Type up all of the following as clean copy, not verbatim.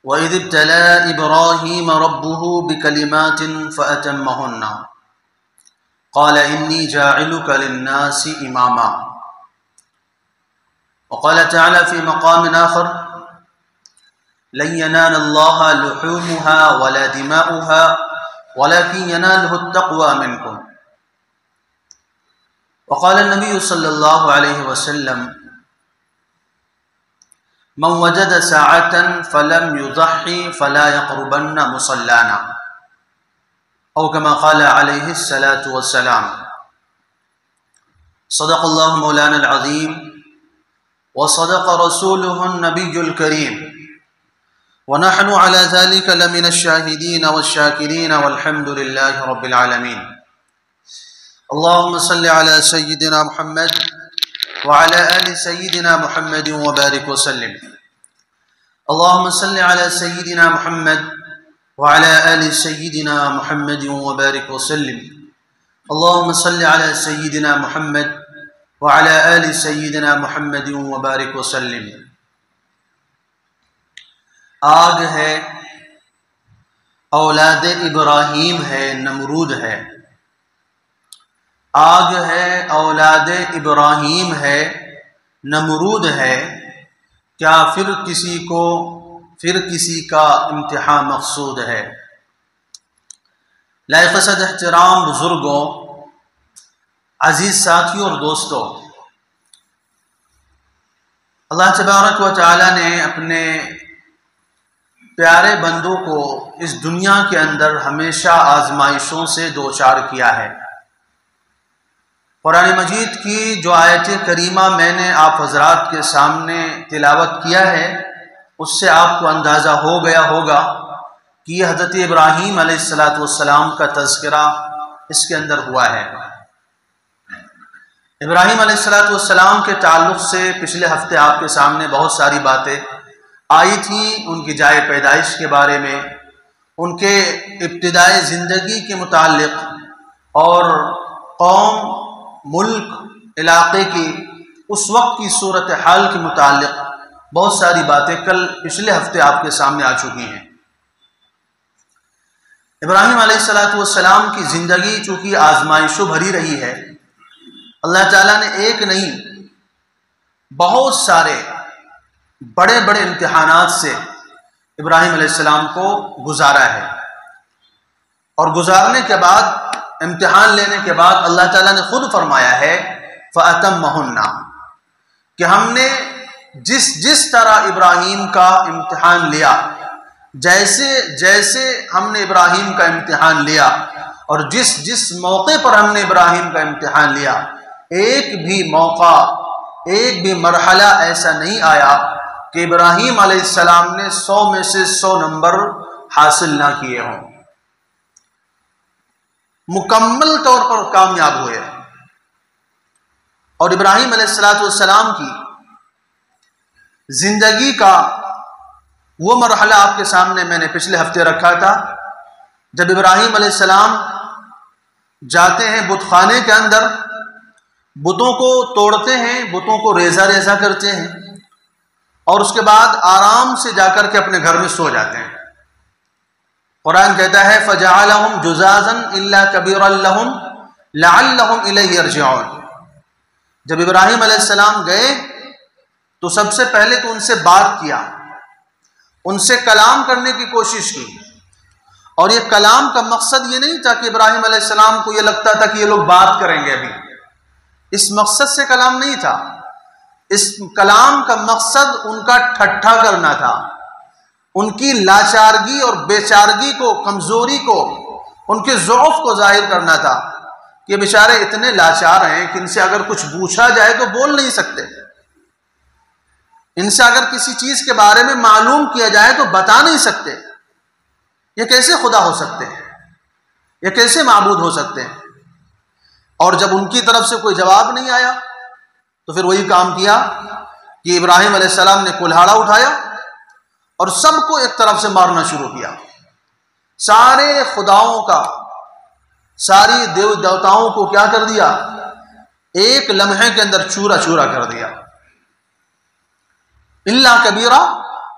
وَإِذِ ابْتَلَىٰ إِبْرَاهِيمَ رَبُّهُ بِكَلِمَاتٍ فَأَتَمَّهُنَّ قَالَ إِنِّي جَاعِلُكَ لِلنَّاسِ إِمَامًا. وقال تعالى في مقام آخر: لن ينال الله لحومها ولا دماؤها ولكن يناله التقوى منكم. وقال النبي صلى الله عليه وسلم: من وجد ساعة فلم يضحي فلا يقربن مصلانا، أو كما قال عليه الصلاة والسلام. صدق الله مولانا العظيم وصدق رسوله النبي الكريم، ونحن على ذلك لمن الشاهدين والشاكرين والحمد لله رب العالمين. اللهم صل على سيدنا محمد وعلى آل سيدنا محمد وبارك وسلم. اللهم صل على سيدنا محمد وعلى آل سيدنا محمد وبارك وسلم. اللهم صل على سيدنا محمد وعلى آل سيدنا محمد وبارك وسلم. آگ ہے، اولاد ابراہیم ہے، نمرود ہے. آگ ہے، اولاد ابراہیم ہے، نمرود ہے. کیا پھر کسی کا امتحان مقصود ہے؟ لائق صد احترام بزرگوں، عزیز ساتھیوں اور دوستوں، اللہ تبارک و تعالی نے اپنے پیارے بندوں کو اس دنیا کے اندر ہمیشہ آزمائشوں سے دوچار کیا ہے. قرآن مجید کی جو آیت کریمہ میں نے آپ حضرات کے سامنے تلاوت کیا ہے، اس سے آپ کو اندازہ ہو گیا ہوگا کہ یہ حضرت ابراہیم علیہ السلام کا تذکرہ اس کے اندر ہوا ہے. ابراہیم علیہ السلام کے تعلق سے پچھلے ہفتے آپ کے سامنے بہت ساری باتیں آئی تھیں، ان کی جائے پیدائش کے بارے میں، ان کے ابتدائی زندگی کے متعلق، اور قوم، ملک، علاقے کی اس وقت کی صورتحال کے متعلق بہت ساری باتیں پچھلے ہفتے آپ کے سامنے آ چکی ہیں. ابراہیم علیہ السلام کی زندگی چونکہ آزمائشوں بھری رہی ہے، اللہ تعالیٰ نے ایک نہیں بہت سارے بڑے بڑے امتحانات سے ابراہیم علیہ السلام کو گزارا ہے. اور گزارنے کے بعد، امتحان لینے کے بعد، اللہ تعالیٰ نے خود فرمایا ہے فَأَتَمَّهُنَّ، کہ ہم نے جس طرح ابراہیم کا امتحان لیا، جیسے ہم نے ابراہیم کا امتحان لیا، اور جس موقع پر ہم نے ابراہیم کا امتحان لیا، ایک بھی موقع، ایک بھی مرحلہ ایسا نہیں آیا کہ ابراہیم علیہ السلام نے 100 میں سے 100 نمبر حاصل نہ کیے ہوں. مکمل طور پر کامیاب ہوئے. اور ابراہیم علیہ السلام کی زندگی کا وہ مرحلہ آپ کے سامنے میں نے پچھلے ہفتے رکھا تھا، جب ابراہیم علیہ السلام جاتے ہیں بت خانے کے اندر، بتوں کو توڑتے ہیں، بتوں کو ریزہ کرتے ہیں، اور اس کے بعد آرام سے جا کر کے اپنے گھر میں سو جاتے ہیں. قرآن کہتا ہے فَجَعَلَهُمْ جُزَازًا إِلَّا كَبِيرًا لَهُمْ لَعَلَّهُمْ إِلَيْهِ يَرْجِعُونَ. جب ابراہیم علیہ السلام گئے تو سب سے پہلے تو ان سے بات کیا، ان سے کلام کرنے کی کوشش کی. اور یہ کلام کا مقصد یہ نہیں تھا کہ ابراہیم علیہ السلام کو یہ لگتا تھا کہ یہ لوگ بات کریں گے، ابھی اس مقصد سے کلام نہیں تھا. اس کلام کا مقصد ان کا ٹھٹھا کرنا تھا، ان کی لاچارگی اور بیچارگی کو، کمزوری کو، ان کے ضعف کو ظاہر کرنا تھا کہ بیچارے اتنے لاچار ہیں کہ ان سے اگر کچھ پوچھا جائے تو بول نہیں سکتے، ان سے اگر کسی چیز کے بارے میں معلوم کیا جائے تو بتا نہیں سکتے. یہ کیسے خدا ہو سکتے ہیں؟ یہ کیسے معبود ہو سکتے ہیں؟ اور جب ان کی طرف سے کوئی جواب نہیں آیا تو پھر وہی کام کیا کہ ابراہیم علیہ السلام نے کلہاڑا اٹھایا اور سب کو ایک طرف سے مارنا شروع کیا. سارے خداؤں کا، ساری دیوتاؤں کو کیا کر دیا؟ ایک لمحے کے اندر چورا چورا کر دیا. اللہ کبیرہ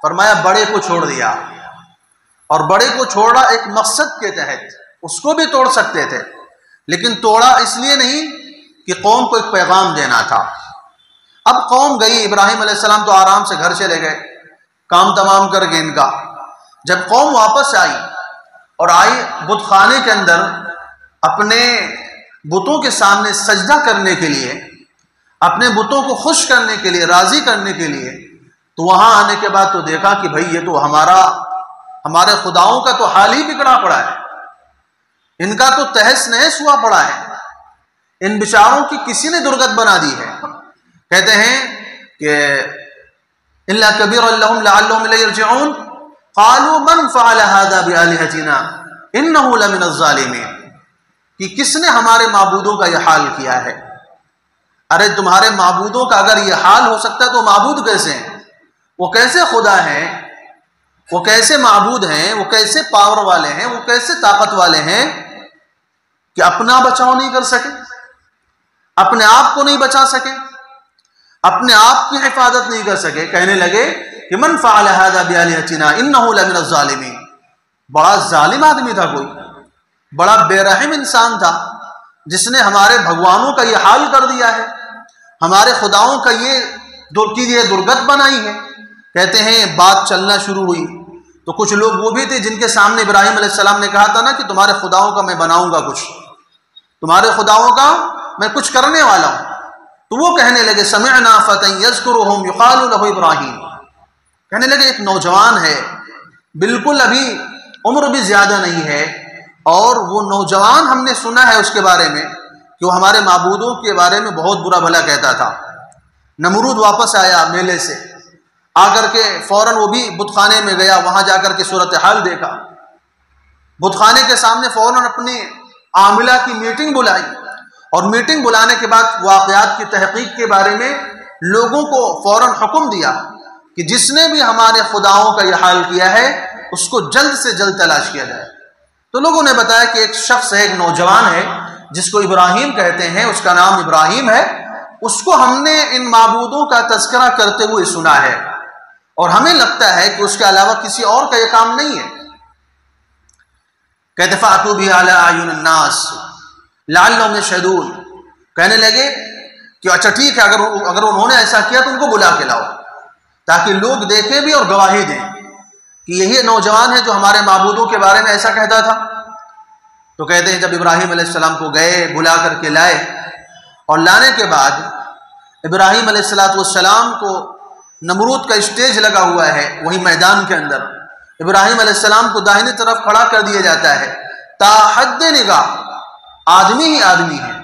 فرمایا بڑے کو چھوڑ دیا، اور بڑے کو چھوڑا ایک مقصد کے تحت، اس کو بھی توڑ سکتے تھے لیکن توڑا اس لیے نہیں کہ قوم کو ایک پیغام دینا تھا۔ اب قوم گئی، ابراہیم علیہ السلام تو آرام سے گھر چلے گئے، کام تمام کر گئے ان کا۔ جب قوم واپس آئی اور آئی بت خانے کے اندر اپنے بتوں کے سامنے سجدہ کرنے کے لیے، اپنے بتوں کو خوش کرنے کے لیے، راضی کرنے کے لیے، تو وہاں آنے کے بعد تو دیکھا کہ بھئی یہ تو ہمارے خداؤں کا تو حال ہی بگڑا پڑا ہے، ان کا تو تہس نہس ہوا پڑا ہے، ان بیچاروں کی کسی نے درگت بنا دی ہے۔ کہتے ہیں کہ الا کبیرا لهم لعلهم الیہ یرجعون قالوا من فعل هذا بآلہتنا انه لمن الظالمین، کہ کس نے ہمارے معبودوں کا یہ حال کیا ہے؟ ارے تمہارے معبودوں کا اگر یہ حال ہو سکتا ہے تو معبود کیسے ہیں؟ وہ کیسے خدا ہیں؟ وہ کیسے معبود ہیں؟ وہ کیسے پاور والے ہیں؟ وہ کیسے طاقت والے ہیں کہ اپنا بچاؤ نہیں کر سکے، اپنے آپ کو نہیں بچا سکے، اپنے آپ کی حفاظت نہیں کر سکے؟ کہنے لگے کہ من فعل هذا بآلہتنا انه لمن الظالمین، بڑا ظالم آدمی تھا، کوئی بڑا بے رحم انسان تھا جس نے ہمارے بھگوانوں کا یہ حال کر دیا ہے، ہمارے خداؤں کا یہ درگت بنائی ہے۔ کہتے ہیں بات چلنا شروع ہوئی تو کچھ لوگ وہ بھی تھے جن کے سامنے ابراہیم علیہ السلام نے کہا تھا نا کہ تمہارے خداؤں کا میں بناؤں گا کچھ، تمہارے خداؤں کا میں کچھ کرنے والا ہوں، تو وہ کہنے لگے سمعنا فتى يذكرهم يقال له ابراہیم، کہنے لگے ایک نوجوان ہے، بالکل ابھی عمر بھی زیادہ نہیں ہے، اور وہ نوجوان ہم نے سنا ہے اس کے بارے میں کہ وہ ہمارے معبودوں کے بارے میں بہت برا بھلا کہتا تھا۔ نمرود واپس آیا میلے سے، آ کر کے فوراً وہ بھی بت خانے میں گیا، وہاں جا کر کے صورتحال دیکھا، بت خانے کے سامنے فوراً اپنی عاملہ کی میٹنگ بلائی، اور میٹنگ بلانے کے بعد واقعات کی تحقیق کے بارے میں لوگوں کو فوراً حکم دیا کہ جس نے بھی ہمارے خداؤں کا یہ حال کیا ہے اس کو جلد سے جلد تلاش کیا جائے۔ تو لوگوں نے بتایا کہ ایک شخص ہے، ایک نوجوان ہے جس کو ابراہیم کہتے ہیں، اس کا نام ابراہیم ہے، اس کو ہم نے ان معبودوں کا تذکرہ کرتے ہوئے سنا ہے، اور ہمیں لگتا ہے کہ اس کے علاوہ کسی اور کا یہ کام نہیں ہے۔ کہتے فَأْتُوا بِهِ عَلَىٰ أَعْيُنِ النَّاسِ لَعَلَّهُمْ يَشْهَدُونَ، کہنے لگے کہ اچھا ٹھیک ہے، اگر انہوں نے ایسا کیا تو ان کو بلا کے لاؤ تاکہ لوگ دیکھیں بھی اور گواہی دیں کہ یہی نوجوان ہے جو ہمارے معبودوں کے بارے میں ایسا کہتا تھا۔ تو کہتے ہیں جب ابراہیم علیہ السلام کو گئے، بلا کر کے لائے، اور لانے کے بعد ابراہیم علیہ السلام کو نمرود کا اسٹیج لگا ہوا ہے وہی میدان کے اندر، ابراہیم علیہ السلام کو داہنی طرف کھڑا کر دیا جاتا ہے، تا حد نگاہ آدمی ہی آدمی ہیں،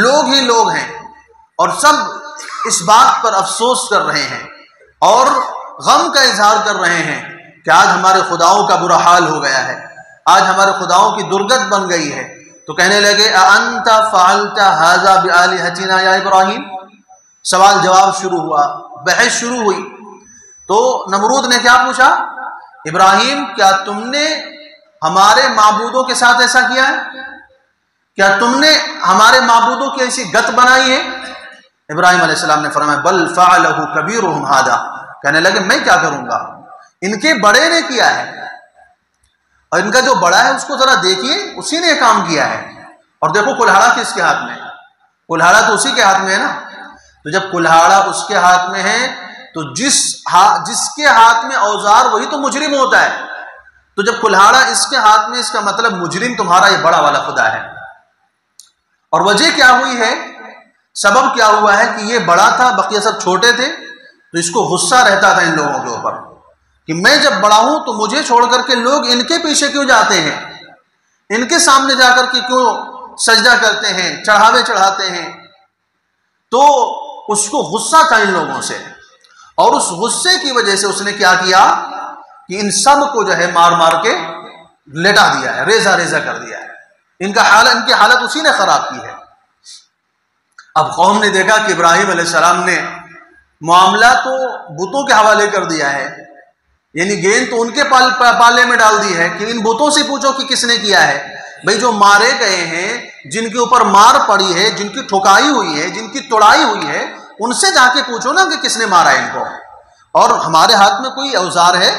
لوگ ہی لوگ ہیں، اور سب اس بات پر افسوس کر رہے ہیں اور غم کا اظہار کر رہے ہیں کہ آج ہمارے خداؤں کا برا حال ہو گیا ہے، آج ہمارے خداؤں کی درگت بن گئی ہے۔ تو کہنے لگے اَأَنْتَ فَعَلْتَ هَذَا بِآلِهَتِنَا يَا ابراہیم، سوال جواب شروع ہوا، بحث شروع ہوئی۔ تو نمرود نے کیا پوچھا؟ ابراہیم کیا تم نے ہمارے معبودوں کے ساتھ ایسا کیا ہے؟ کیا تم نے ہمارے معبودوں کی ایسی گت بنائی ہے؟ ابراہیم علیہ السلام نے فرمایا بل فعلہ کبیرہم ھذا، کہنے لگے میں کیا کروں گا، ان کے بڑے نے کیا ہے، اور ان کا جو بڑا ہے اس کو ذرا دیکھیے، اسی نے یہ کام کیا ہے۔ اور دیکھو کلہاڑا کس کے ہاتھ میں ہے؟ کلہاڑا تو اسی کے ہاتھ میں ہے نا۔ تو جب کلہاڑا اس کے ہاتھ میں ہے تو جس کے ہاتھ میں اوزار وہی تو مجرم ہوتا ہے، تو جب کلہاڑا اس کے ہاتھ میں، اس کا مطلب مجرم تمہارا یہ بڑا والا خدا ہے۔ اور وجہ کیا ہوئی ہے، سبب کیا ہوا ہے کہ یہ بڑا تھا، بقیہ سب چھوٹے تھے، تو اس کو غصہ رہتا تھا ان لوگوں کے اوپر کہ میں جب بڑا ہوں تو مجھے چھوڑ کر کے لوگ ان کے پیچھے کیوں جاتے ہیں، ان کے سامنے جا کر کے کیوں سجدہ کرتے ہیں، چڑھاوے چڑھاتے ہیں۔ تو اس کو غصہ تھا ان لوگوں سے، اور اس غصے کی وجہ سے اس نے کیا کیا کہ ان سب کو جو ہے مار مار کے لٹا دیا ہے، ریزہ ریزہ کر دیا ہے۔ ان کی حالت اسی نے خراب کی ہے۔ اب قوم نے دیکھا کہ ابراہیم علیہ السلام نے معاملہ تو بتوں کے حوالے کر دیا ہے، یعنی گیند تو ان کے پالے میں ڈال دی ہے کہ ان بتوں سے پوچھو کہ کس نے کیا ہے۔ بھئی جو مارے گئے ہیں، جن کے اوپر مار پڑی ہے، جن کی ٹھکائی ہوئی ہے، جن کی توڑائی ہوئی ہے، ان سے جا کے پوچھو نا کہ کس نے مارا ان کو۔ اور ہمارے ہاتھ میں کوئی اوزار ہے؟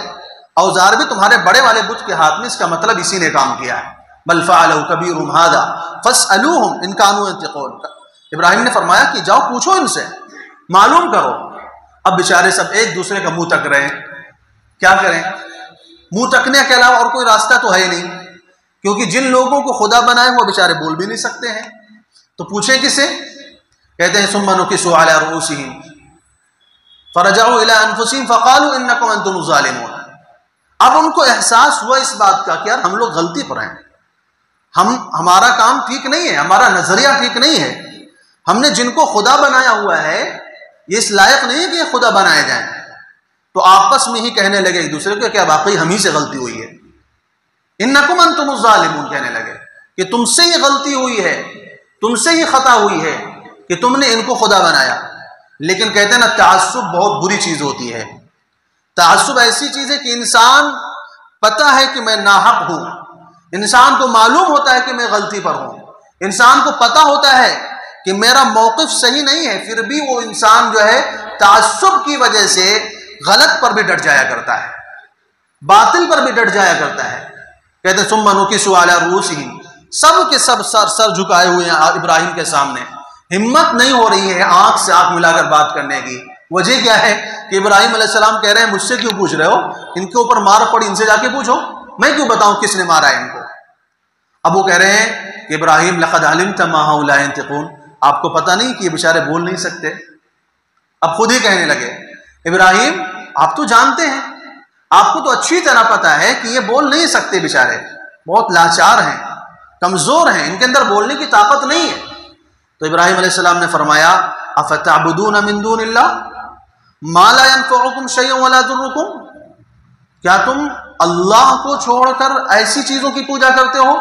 اوزار بھی تمہارے بڑے والے بت کے ہاتھ میں، اس کا مطلب اسی نے کام کیا ہے۔ بل فعلوا کبیرہم ھذا فاسألوہم ان کانوا ینطقون۔ ابراہیم نے فرمایا کہ جاؤ پوچھو ان سے، معلوم کرو۔ اب بیچارے سب ایک دوسرے کا منہ تک رہے ہیں، کیا کریں؟ منہ تکنے کے علاوہ اور کوئی راستہ تو ہے ہی نہیں، کیونکہ جن لوگوں کو خدا بنائے وہ بیچارے بول بھی نہیں سکتے ہیں، تو پوچھیں کسے؟ کہتے ہیں ثم نکسوا علی رؤوسہم فرجعوا الی انفسہم فقالوا انکم انتم الظالمون۔ اب ان کو احساس ہوا اس بات کا کہ یار ہم لوگ غلطی پر ہیں، ہمارا کام ٹھیک نہیں ہے، ہمارا نظریہ ٹھیک نہیں ہے، ہم نے جن کو خدا بنایا ہوا ہے یہ اس لائق نہیں ہے کہ یہ خدا بنائے جائیں۔ تو آپس میں ہی کہنے لگے ایک دوسرے کو، کیا واقعی ہم ہی سے غلطی ہوئی ہے؟ انکم انتم الظالمون کہنے لگے کہ تم سے یہ غلطی ہوئی ہے، تم سے یہ خطا ہوئی ہے کہ تم نے ان کو خدا بنایا۔ لیکن کہتے ہیں نا، تعصب بہت بری چیز ہوتی ہے۔ تعصب ایسی چیز ہے کہ انسان پتہ ہے کہ میں ناحق ہوں، انسان کو معلوم ہوتا ہے کہ میں غلطی پر ہوں، انسان کو پتہ ہوتا ہے کہ میرا موقف صحیح نہیں ہے، پھر بھی وہ انسان جو ہے تعصب کی وجہ سے غلط پر بھی ڈٹ جایا کرتا ہے، باطل پر بھی ڈٹ جایا کرتا ہے۔ کہتے ہیں ثم نکسوا علی رؤوسہم، سب کے سب سر جھکائے ہوئے ہیں ابراہیم کے سامنے، ہمت نہیں ہو رہی ہے آنکھ سے آنکھ ملا کر بات کرنے کی۔ وجہ کیا ہے کہ ابراہیم علیہ السلام کہہ رہے ہیں مجھ سے کیوں پوچھ رہے ہو، ان کے اوپر مار پڑی، ان سے جا کے پوچھو، میں کیوں بتاؤں کس نے مارا ہے ان کو۔ اب وہ کہہ رہے ہیں کہ ابراہیم لقد علمت ما هؤلاء ينطقون، آپ کو پتہ نہیں کہ یہ بیچارے بول نہیں سکتے۔ اب خود ہی کہنے لگے ابراہیم آپ تو جانتے ہیں، آپ کو تو اچھی طرح پتہ ہے کہ یہ بول نہیں سکتے، بیچارے بہت لاچار ہیں، کمزور ہیں، ان کے اندر بولنے کی طاقت نہیں ہے۔ تو ابراہیم علیہ السلام نے فرمایا افتعبدون من دون اللہ ما لا ينفعكم شيئا ولا يضركم، کیا تم اللہ کو چھوڑ کر ایسی چیزوں کی پوجا کرتے ہو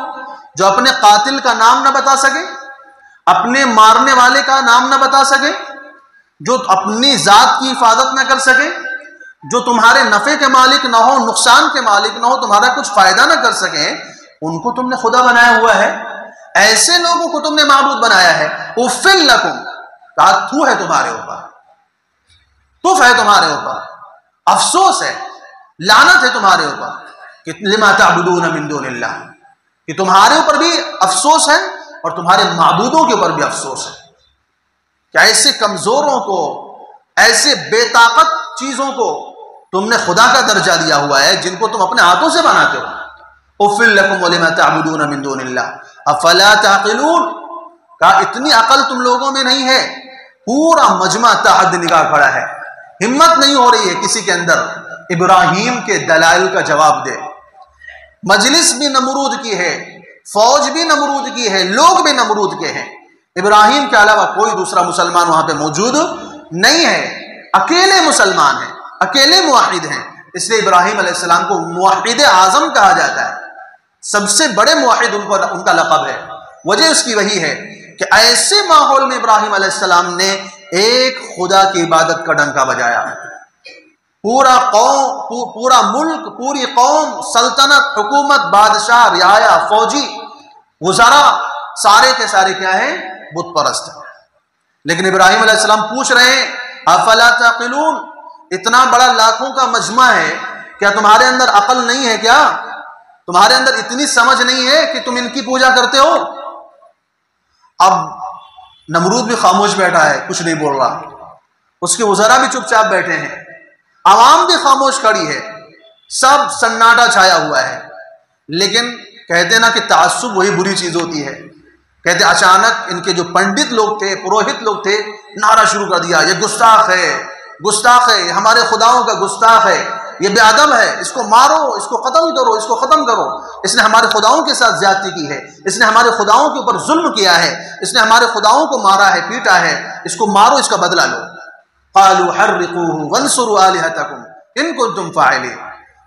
جو اپنے قاتل کا نام نہ بتا سکے، اپنے مارنے والے کا نام نہ بتا سکے، جو اپنی ذات کی حفاظت نہ کر سکے، جو تمہارے نفع کے مالک نہ ہو، نقصان کے مالک نہ ہو، تمہارا کچھ فائدہ نہ کر سکیں، ان کو تم نے خدا بنایا ہوا ہے، ایسے لوگوں کو تم نے معبود بنایا ہے۔ اُفٍّ لَكُمْ، کہا تو ہے تمہارے اوپر، تف ہے تمہارے اوپر، افسوس ہے، لعنت ہے تمہارے اوپر کہ لما تعبدون من دون اللہ، کہ تمہارے اوپر بھی افسوس ہے اور تمہارے معبودوں کے اوپر بھی افسوس ہے کہ ایسے کمزوروں کو، ایسے بے طاقت چیزوں کو تم نے خدا کا درجہ دیا ہوا ہے جن کو تم اپنے ہاتھوں سے بناتے ہو۔ اُفٍّ لَكُمْ وَلِمَا تَعْبُدُونَ مِن دُونِ اللَّهِ أَفَلَا تَعْقِلُونَ، کہا اتنی عقل تم لوگوں میں نہیں ہے۔ پورا مجمع تحت نگاہ کھڑا ہے، ہمت نہیں ہو رہی ہے کسی کے اندر ابراہیم کے دلائل کا جواب دے۔ مجلس بھی نمرود کی ہے، فوج بھی نمرود کی ہے، لوگ بھی نمرود کے ہیں، ابراہیم کے علاوہ کوئی دوسرا مسلمان وہاں پہ موجود نہیں ہے، اکیلے مسلمان ہیں، اکیلے موحد ہیں۔ اس لیے ابراہیم علیہ السلام کو موحد اعظم کہا جاتا ہے، سب سے بڑے موحد ان کا لقب ہے۔ وجہ اس کی وہی ہے کہ ایسے ماحول میں ابراہیم علیہ السلام نے ایک خدا کی عبادت کا ڈنکا بجایا۔ پورا قوم، پورا ملک، پوری قوم، سلطنت، حکومت، بادشاہ، رعایا، فوجی، وزراء، سارے کے سارے کیا ہیں؟ بت پرست ہیں۔ لیکن ابراہیم علیہ السلام پوچھ رہے ہیں افلا تعقلون، اتنا بڑا لاکھوں کا مجمع ہے، کیا تمہارے اندر عقل نہیں ہے؟ کیا تمہارے اندر اتنی سمجھ نہیں ہے کہ تم ان کی پوجا کرتے ہو؟ اب نمرود بھی خاموش بیٹھا ہے، کچھ نہیں بول رہا، اس کے وزراء بھی چپ چاپ بیٹھے ہیں، عوام بھی خاموش کھڑی ہے، سب سناٹا چھایا ہوا ہے۔ لیکن کہتے نا کہ تعصب وہی بری چیز ہوتی ہے۔ کہتے اچانک ان کے جو پنڈت لوگ تھے، پروہت لوگ تھے، نعرہ شروع کر دیا، یہ گستاخ ہے، گستاخ ہے، ہمارے خداؤں کا گستاخ ہے، یہ بے ادب ہے، اس کو مارو، اس کو قتل کرو، اس کو ختم کرو، اس نے ہمارے خداؤں کے ساتھ زیادتی کی ہے، اس نے ہمارے خداؤں کے اوپر ظلم کیا ہے، اس نے ہمارے خداؤں کو مارا ہے، پیٹا ہے، اس کو مارو، اس کا بدلہ لو۔ قالوا حرقوه وانصروا آلهتكم ان کنتم فاعلین،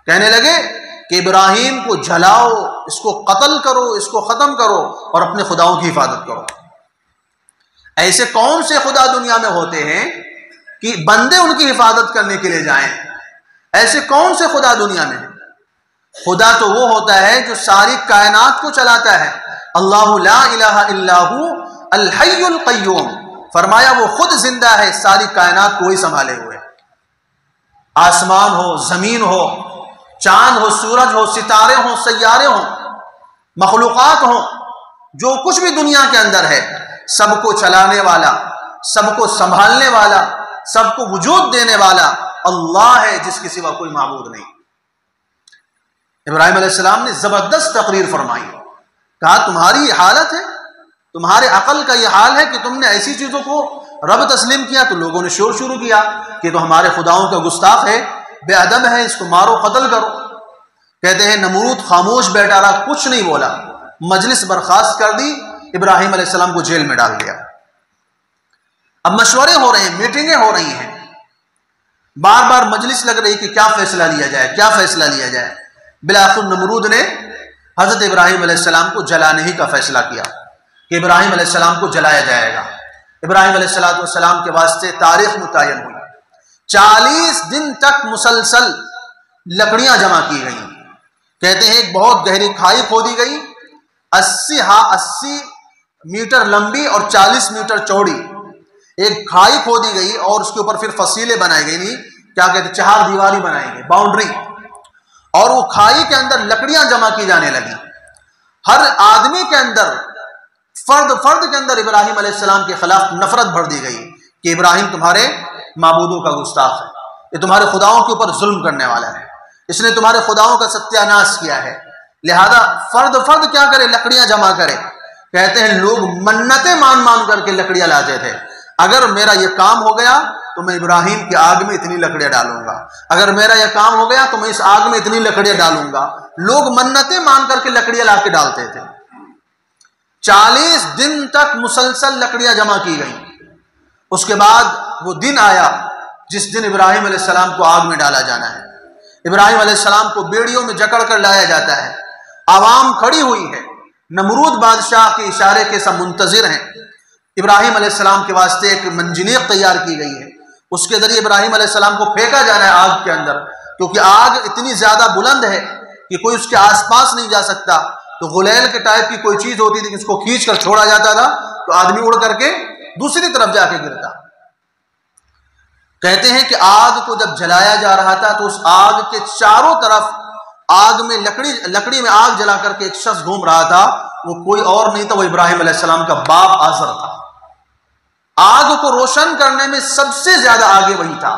کہنے لگے کہ ابراہیم کو جلاؤ، اس کو قتل کرو، اس کو ختم کرو اور اپنے خداؤں کی حفاظت کرو۔ ایسے کون سے خدا دنیا میں ہوتے ہیں کہ بندے ان کی حفاظت کرنے کے لیے جائیں؟ ایسے کون سے خدا دنیا میں ہیں؟ خدا تو وہ ہوتا ہے جو ساری کائنات کو چلاتا ہے۔ اللہ لا الہ الا ہو الحی القیوم، فرمایا وہ خود زندہ ہے، ساری کائنات کو ہی سنبھالے ہوئے۔ آسمان ہو، زمین ہو، چاند ہو، سورج ہو، ستارے ہوں، سیارے ہوں، مخلوقات ہوں، جو کچھ بھی دنیا کے اندر ہے، سب کو چلانے والا، سب کو سنبھالنے والا، سب کو وجود دینے والا اللہ ہے، جس کے سوا کوئی معبود نہیں۔ ابراہیم علیہ السلام نے زبردست تقریر فرمائی، کہا تمہاری یہ حالت ہے، تمہارے عقل کا یہ حال ہے کہ تم نے ایسی چیزوں کو رب تسلیم کیا۔ تو لوگوں نے شور شروع کیا کہ تو ہمارے خداؤں کا گستاخ ہے، بے ادب ہے، اس کو مارو، قتل کرو۔ کہتے ہیں نمرود خاموش بیٹھا رہا، کچھ نہیں بولا، مجلس برخاست کر دی، ابراہیم علیہ السلام کو جیل میں ڈال دیا۔ اب مشورے ہو رہے ہیں، میٹنگیں ہو رہی ہیں، بار بار مجلس لگ رہی کہ کیا فیصلہ لیا جائے، کیا فیصلہ لیا جائے۔ بالآخر نمرود نے حضرت ابراہیم علیہ السلام کو جلانے ہی کا فیصلہ کیا کہ ابراہیم علیہ السلام کو جلایا جائے گا۔ ابراہیم علیہ السلام کے واسطے تاریخ متعین ہوئی، 40 دن تک مسلسل لکڑیاں جمع کی گئیں۔ کہتے ہیں ایک بہت گہری کھائی کھودی گئی، 80 میٹر لمبی اور 40 میٹر چوڑی ایک کھائی کھودی گئی، اور اس کے اوپر پھر فصیلیں بنائی گئی، نہیں کیا کہتے ہیں، چہار دیواری بنائی گئی، باؤنڈری، اور وہ کھائی کے اندر لکڑیاں جمع کی جانے لگی۔ ہر آدمی کے اندر، فرد کے اندر ابراہیم علیہ السلام کے خلاف نفرت بھر دی گئی کہ ابراہیم تمہارے معبودوں کا گستاخ ہے، یہ تمہارے خداؤں کے اوپر ظلم کرنے والا ہے، اس نے تمہارے خداؤں کا ستیہ ناش کیا ہے، لہذا فرد کیا کرے، لکڑیاں جمع کرے۔ کہتے ہیں لوگ منتیں مان کر کے لکڑیاں لاتے تھے، اگر میرا یہ کام ہو گیا تو میں ابراہیم کی آگ میں اتنی لکڑیاں ڈالوں گا، اگر میرا یہ کام ہو گیا تو میں اس آگ میں اتنی لکڑیاں ڈالوں گا۔ لوگ منتیں مان کر کے لکڑیاں لا کے ڈالتے تھے۔ 40 دن تک مسلسل لکڑیاں جمع کی گئیں۔ اس کے بعد وہ دن آیا جس دن ابراہیم علیہ السلام کو آگ میں ڈالا جانا ہے۔ ابراہیم علیہ السلام کو بیڑیوں میں جکڑ کر لایا جاتا ہے، عوام کھڑی ہوئی ہے، نمرود بادشاہ کے اشارے کے سب منتظر ہیں۔ ابراہیم علیہ السلام کے واسطے ایک منجنیق تیار کی گئی ہے، اس کے ذریعے ابراہیم علیہ السلام کو پھینکا جانا ہے آگ کے اندر، کیونکہ آگ اتنی زیادہ بلند ہے کہ کوئی اس کے آس پاس نہیں جا سکتا۔ تو غلیل کے ٹائپ کی کوئی چیز ہوتی تھی کہ اس کو کھینچ کر چھوڑا جاتا تھا تو آدمی اڑ کر کے دوسری طرف جا کے گرتا۔ کہتے ہیں کہ آگ کو جب جلایا جا رہا تھا تو اس آگ کے چاروں طرف آگ میں لکڑی میں آگ جلا کر کے ایک شخص گھوم رہا تھا، وہ کوئی اور نہیں تھا، وہ ابراہیم علیہ السلام کا باپ آزر تھا۔ آگ کو روشن کرنے میں سب سے زیادہ آگے وہی تھا،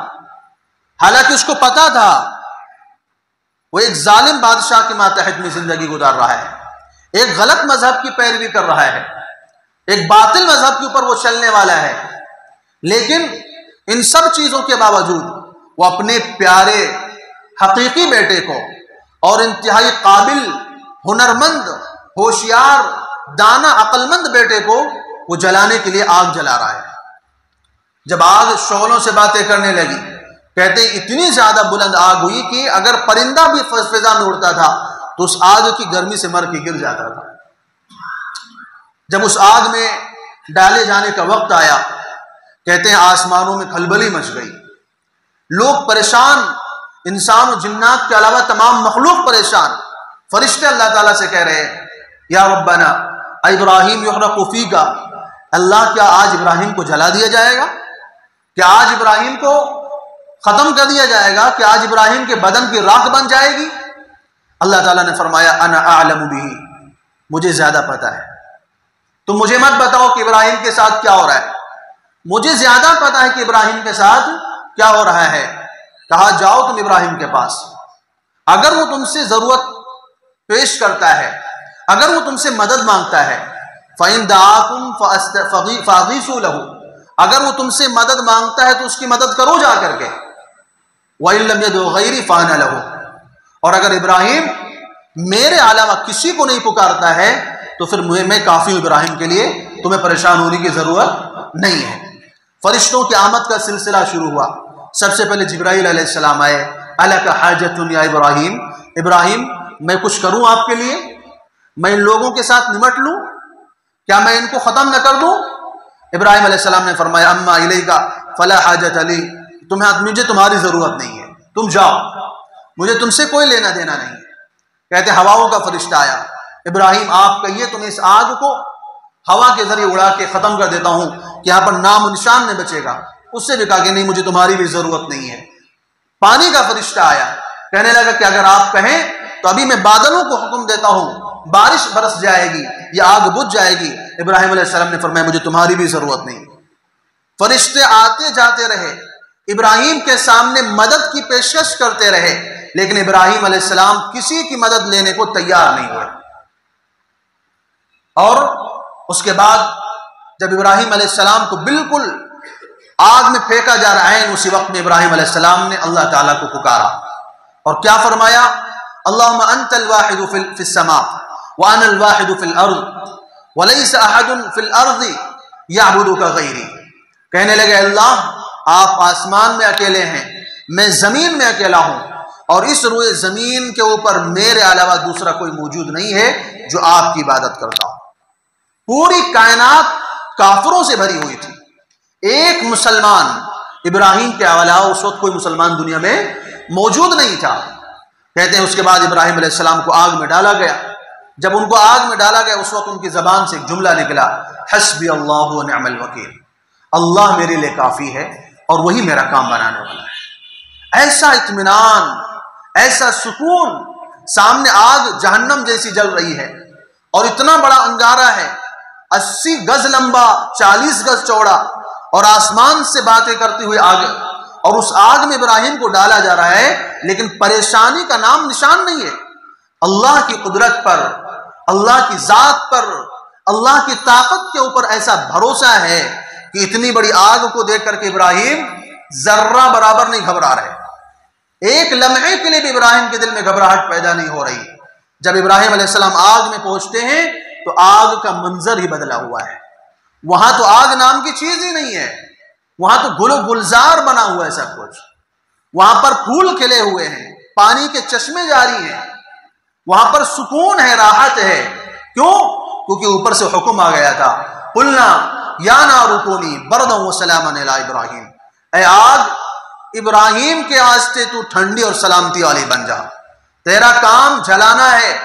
حالانکہ اس کو پتا تھا وہ ایک ظالم بادشاہ کے ماتحت میں زندگی گزار رہا ہے، ایک غلط مذہب کی پیروی کر رہا ہے، ایک باطل مذہب کے اوپر وہ چلنے والا ہے، لیکن ان سب چیزوں کے باوجود وہ اپنے پیارے حقیقی بیٹے کو اور انتہائی قابل، ہنرمند، ہوشیار، دانا، عقل مند بیٹے کو وہ جلانے کے لیے آگ جلا رہا ہے۔ جب آگ شعلوں سے باتیں کرنے لگی، کہتے ہیں اتنی زیادہ بلند آگ ہوئی کہ اگر پرندہ بھی فضا میں اڑتا تھا تو اس آگ کی گرمی سے مر کے گر جاتا تھا۔ جب اس آگ میں ڈالے جانے کا وقت آیا، کہتے ہیں آسمانوں میں کھلبلی مچ گئی، لوگ پریشان، انسان و جنات کے علاوہ تمام مخلوق پریشان۔ فرشتے اللہ تعالیٰ سے کہہ رہے ہیں یا ربنا ابراہیم یحرق فیک، اللہ کیا آج ابراہیم کو جلا دیا جائے گا؟ کیا آج ابراہیم کو ختم کر دیا جائے گا؟ کہ آج ابراہیم کے بدن کی راکھ بن جائے گی؟ اللہ تعالیٰ نے فرمایا انا اعلم بہ، مجھے زیادہ پتا ہے، تم مجھے مت بتاؤ کہ ابراہیم کے ساتھ کیا ہو رہا ہے، مجھے زیادہ پتا ہے کہ ابراہیم کے ساتھ کیا ہو رہا ہے۔ کہا جاؤ تم ابراہیم کے پاس، اگر وہ تم سے ضرورت پیش کرتا ہے، اگر وہ تم سے مدد مانگتا ہے، فَإِن دَعَاكُمْ فَأَغِيثُوا لَهُ، اگر وہ تم سے مدد مانگتا ہے تو اس کی مدد کرو جا کر کے، وَإِن لَمْ يَدْعُ غَيْرِي فَأَنَا لَهُ، اور اگر ابراہیم میرے علاوہ کسی کو نہیں پکارتا ہے تو پھر میں کافی ہوں ابراہیم کے لیے، تمہیں پریشان ہونے کی ضرورت نہیں ہے۔ فرشتوں کی آمد کا سلسلہ شروع ہوا۔ سب سے پہلے جبرائیل علیہ السلام آئے، اَلَكَ حَاجَةٌ یا ابراہیم، ابراہیم میں کچھ کروں آپ کے لیے، میں ان لوگوں کے ساتھ نمٹ لوں، کیا میں ان کو ختم نہ کر دوں؟ ابراہیم علیہ السلام نے فرمایا اما الیک فلا حاجت لی، مجھے تمہاری ضرورت نہیں ہے، تم جاؤ، مجھے تم سے کوئی لینا دینا نہیں ہے۔ کہتے ہواؤں کا فرشتہ آیا، ابراہیم آپ کہیے تو میں اس آگ کو ہوا کے ذریعے اڑا کے ختم کر دیتا ہوں کہ یہاں پر نام و نشان نہیں بچے گا۔ اس سے بھی کہا کہ نہیں، مجھے تمہاری بھی ضرورت نہیں ہے۔ پانی کا فرشتہ آیا، کہنے لگا کہ اگر آپ کہیں تو ابھی میں بادلوں کو حکم دیتا ہوں، بارش برس جائے گی یا آگ بجھ جائے گی۔ ابراہیم علیہ السلام نے فرمایا مجھے تمہاری بھی ضرورت نہیں۔ فرشتے آتے جاتے رہے، ابراہیم کے سامنے مدد کی پیشکش کرتے رہے، لیکن ابراہیم علیہ السلام کسی کی مدد لینے کو تیار نہیں ہوئے۔ اور اس کے بعد جب ابراہیم علیہ السلام کو بالکل آگ میں پھینکا جا رہا ہے، اسی وقت میں ابراہیم علیہ السلام نے اللہ تعالیٰ کو پکارا اور کیا فرمایا؟ اللہم انت الواحد فی السماء وانا الواحد فی الارض ولیس احد فی الارض یعبدک غیری۔ کہنے لگے اللہ آپ آسمان میں اکیلے ہیں، میں زمین میں اکیلا ہوں، اور اس روئے زمین کے اوپر میرے علاوہ دوسرا کوئی موجود نہیں ہے جو آپ کی عبادت کرتا ہو۔ پوری کائنات کافروں سے بھری ہوئی تھی، ایک مسلمان ابراہیم کے علاوہ اس وقت کوئی مسلمان دنیا میں موجود نہیں تھا۔ کہتے ہیں اس کے بعد ابراہیم علیہ السلام کو آگ میں ڈالا گیا۔ جب ان کو آگ میں ڈالا گیا اس وقت ان کی زبان سے ایک جملہ نکلا، حسبی اللہ و نعم الوکیل، اللہ میرے لیے کافی ہے اور وہی میرا کام بنانے والا ہے۔ ایسا اطمینان، ایسا سکون، سامنے آگ جہنم جیسی جل رہی ہے اور اتنا بڑا انگارہ ہے، 80 گز لمبا، 40 گز چوڑا، اور آسمان سے باتیں کرتی ہوئی آگ، اور اس آگ میں ابراہیم کو ڈالا جا رہا ہے، لیکن پریشانی کا نام نشان نہیں ہے۔ اللہ کی قدرت پر، اللہ کی ذات پر، اللہ کی طاقت کے اوپر ایسا بھروسہ ہے کہ اتنی بڑی آگ کو دیکھ کر کے ابراہیم ذرہ برابر نہیں گھبرا رہے۔ ایک لمحے کے لیے بھی ابراہیم کے دل میں گھبراہٹ پیدا نہیں ہو رہی۔ جب ابراہیم علیہ السلام آگ میں پہنچتے ہیں تو آگ کا منظر ہی بدلا ہوا ہے۔ وہاں تو آگ نام کی چیز ہی نہیں ہے، وہاں تو گل و گلزار بنا ہوا ہے سب کچھ، وہاں پر پھول کھلے ہوئے ہیں، پانی کے چشمے جاری ہیں، وہاں پر سکون ہے، راحت ہے۔ کیوں؟ کیونکہ اوپر سے حکم آ گیا تھا، قلنا یا نار کونی بردا وسلاما علی ابراہیم، اے آگ ابراہیم کے واسطے تو ٹھنڈی اور سلامتی والی بن جا۔ تیرا کام جلانا ہے،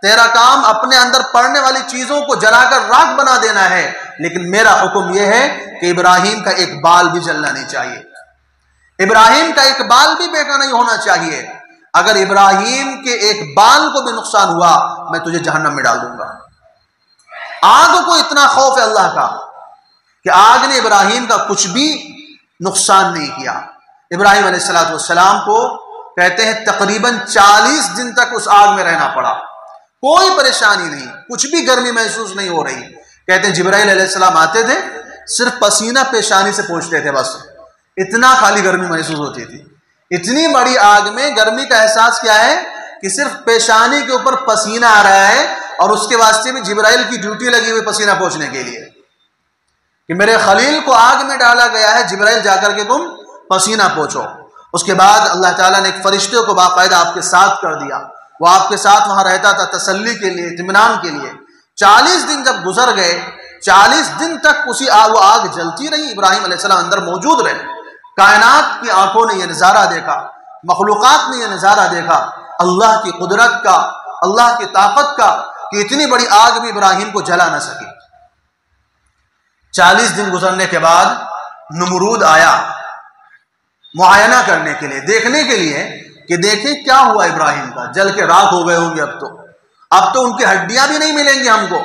تیرا کام اپنے اندر پڑنے والی چیزوں کو جلا کر راکھ بنا دینا ہے، لیکن میرا حکم یہ ہے کہ ابراہیم کا ایک بال بھی جلنا نہیں چاہیے، ابراہیم کا ایک بال بھی بیکار نہیں ہونا چاہیے۔ اگر ابراہیم کے ایک بال کو بھی نقصان ہوا میں تجھے جہنم میں ڈال دوں گا۔ آگ کو اتنا خوف ہے اللہ کا کہ آگ نے ابراہیم کا کچھ بھی نقصان نہیں کیا۔ ابراہیم علیہ السلام کو کہتے ہیں تقریباً 40 دن تک اس آگ میں رہنا پڑا، کوئی پریشانی نہیں، کچھ بھی گرمی محسوس نہیں ہو رہی۔ کہتے ہیں جبرائیل علیہ السلام آتے تھے، صرف پسینہ پیشانی سے پوچھتے تھے، بس اتنا خالی گرمی محسوس ہوتی تھی۔ اتنی بڑی آگ میں گرمی کا احساس کیا ہے کہ صرف پیشانی کے اوپر پسینہ آ رہا ہے، اور اس کے واسطے میں جبرائیل کی ڈیوٹی لگی ہوئی پسینہ پوچھنے کے لیے کہ میرے خلیل کو آگ میں ڈالا گیا ہے، جبرائیل جا کر کے تم پسینہ پوچھو۔ اس کے بعد اللہ تعالیٰ نے ایک فرشتے کو باقاعدہ آپ کے ساتھ کر دیا، وہ آپ کے ساتھ وہاں رہتا تھا تسلی کے لیے، اطمینان کے لیے۔ 40 دن جب گزر گئے، 40 دن تک وہ آگ جلتی رہی، ابراہیم علیہ السلام اندر موجود رہے۔ کائنات کی آنکھوں نے یہ نظارہ دیکھا، مخلوقات نے یہ نظارہ دیکھا اللہ کی قدرت کا، اللہ کی طاقت کا، کہ اتنی بڑی آگ بھی ابراہیم کو جلا نہ سکی۔ 40 دن گزرنے کے بعد نمرود آیا معائنہ کرنے کے لیے، دیکھنے کے لیے کہ دیکھیں کیا ہوا ابراہیم کا، جل کے راکھ ہو گئے ہوں گے، اب تو ان کی ہڈیاں بھی نہیں ملیں گی ہم کو۔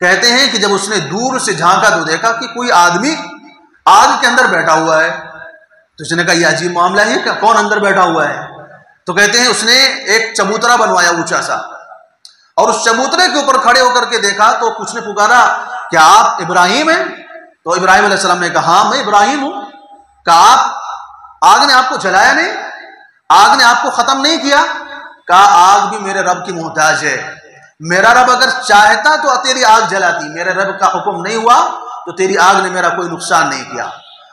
کہتے ہیں کہ جب اس نے دور سے جھانکا تو دیکھا کہ کوئی آدمی آگ کے اندر بیٹھا ہوا ہے، تو اس نے کہا یہ عجیب معاملہ ہے کہ کون اندر بیٹھا ہوا ہے؟ تو کہتے ہیں اس نے ایک چبوترا بنوایا اونچا سا، اور اس چبوترے کے اوپر کھڑے ہو کر کے دیکھا تو کچھ نے پکارا کیا آپ ابراہیم ہیں؟ تو ابراہیم علیہ السلام نے کہا ہاں میں ابراہیم ہوں۔ کہا آگ نے آپ کو جلایا نہیں؟ آگ نے آپ کو ختم نہیں کیا؟ کہا آگ بھی میرے رب کی محتاج ہے، میرا رب اگر چاہتا تو تیری آگ جلاتی، میرے رب کا حکم نہیں ہوا تو تیری آگ نے میرا کوئی نقصان نہیں کیا۔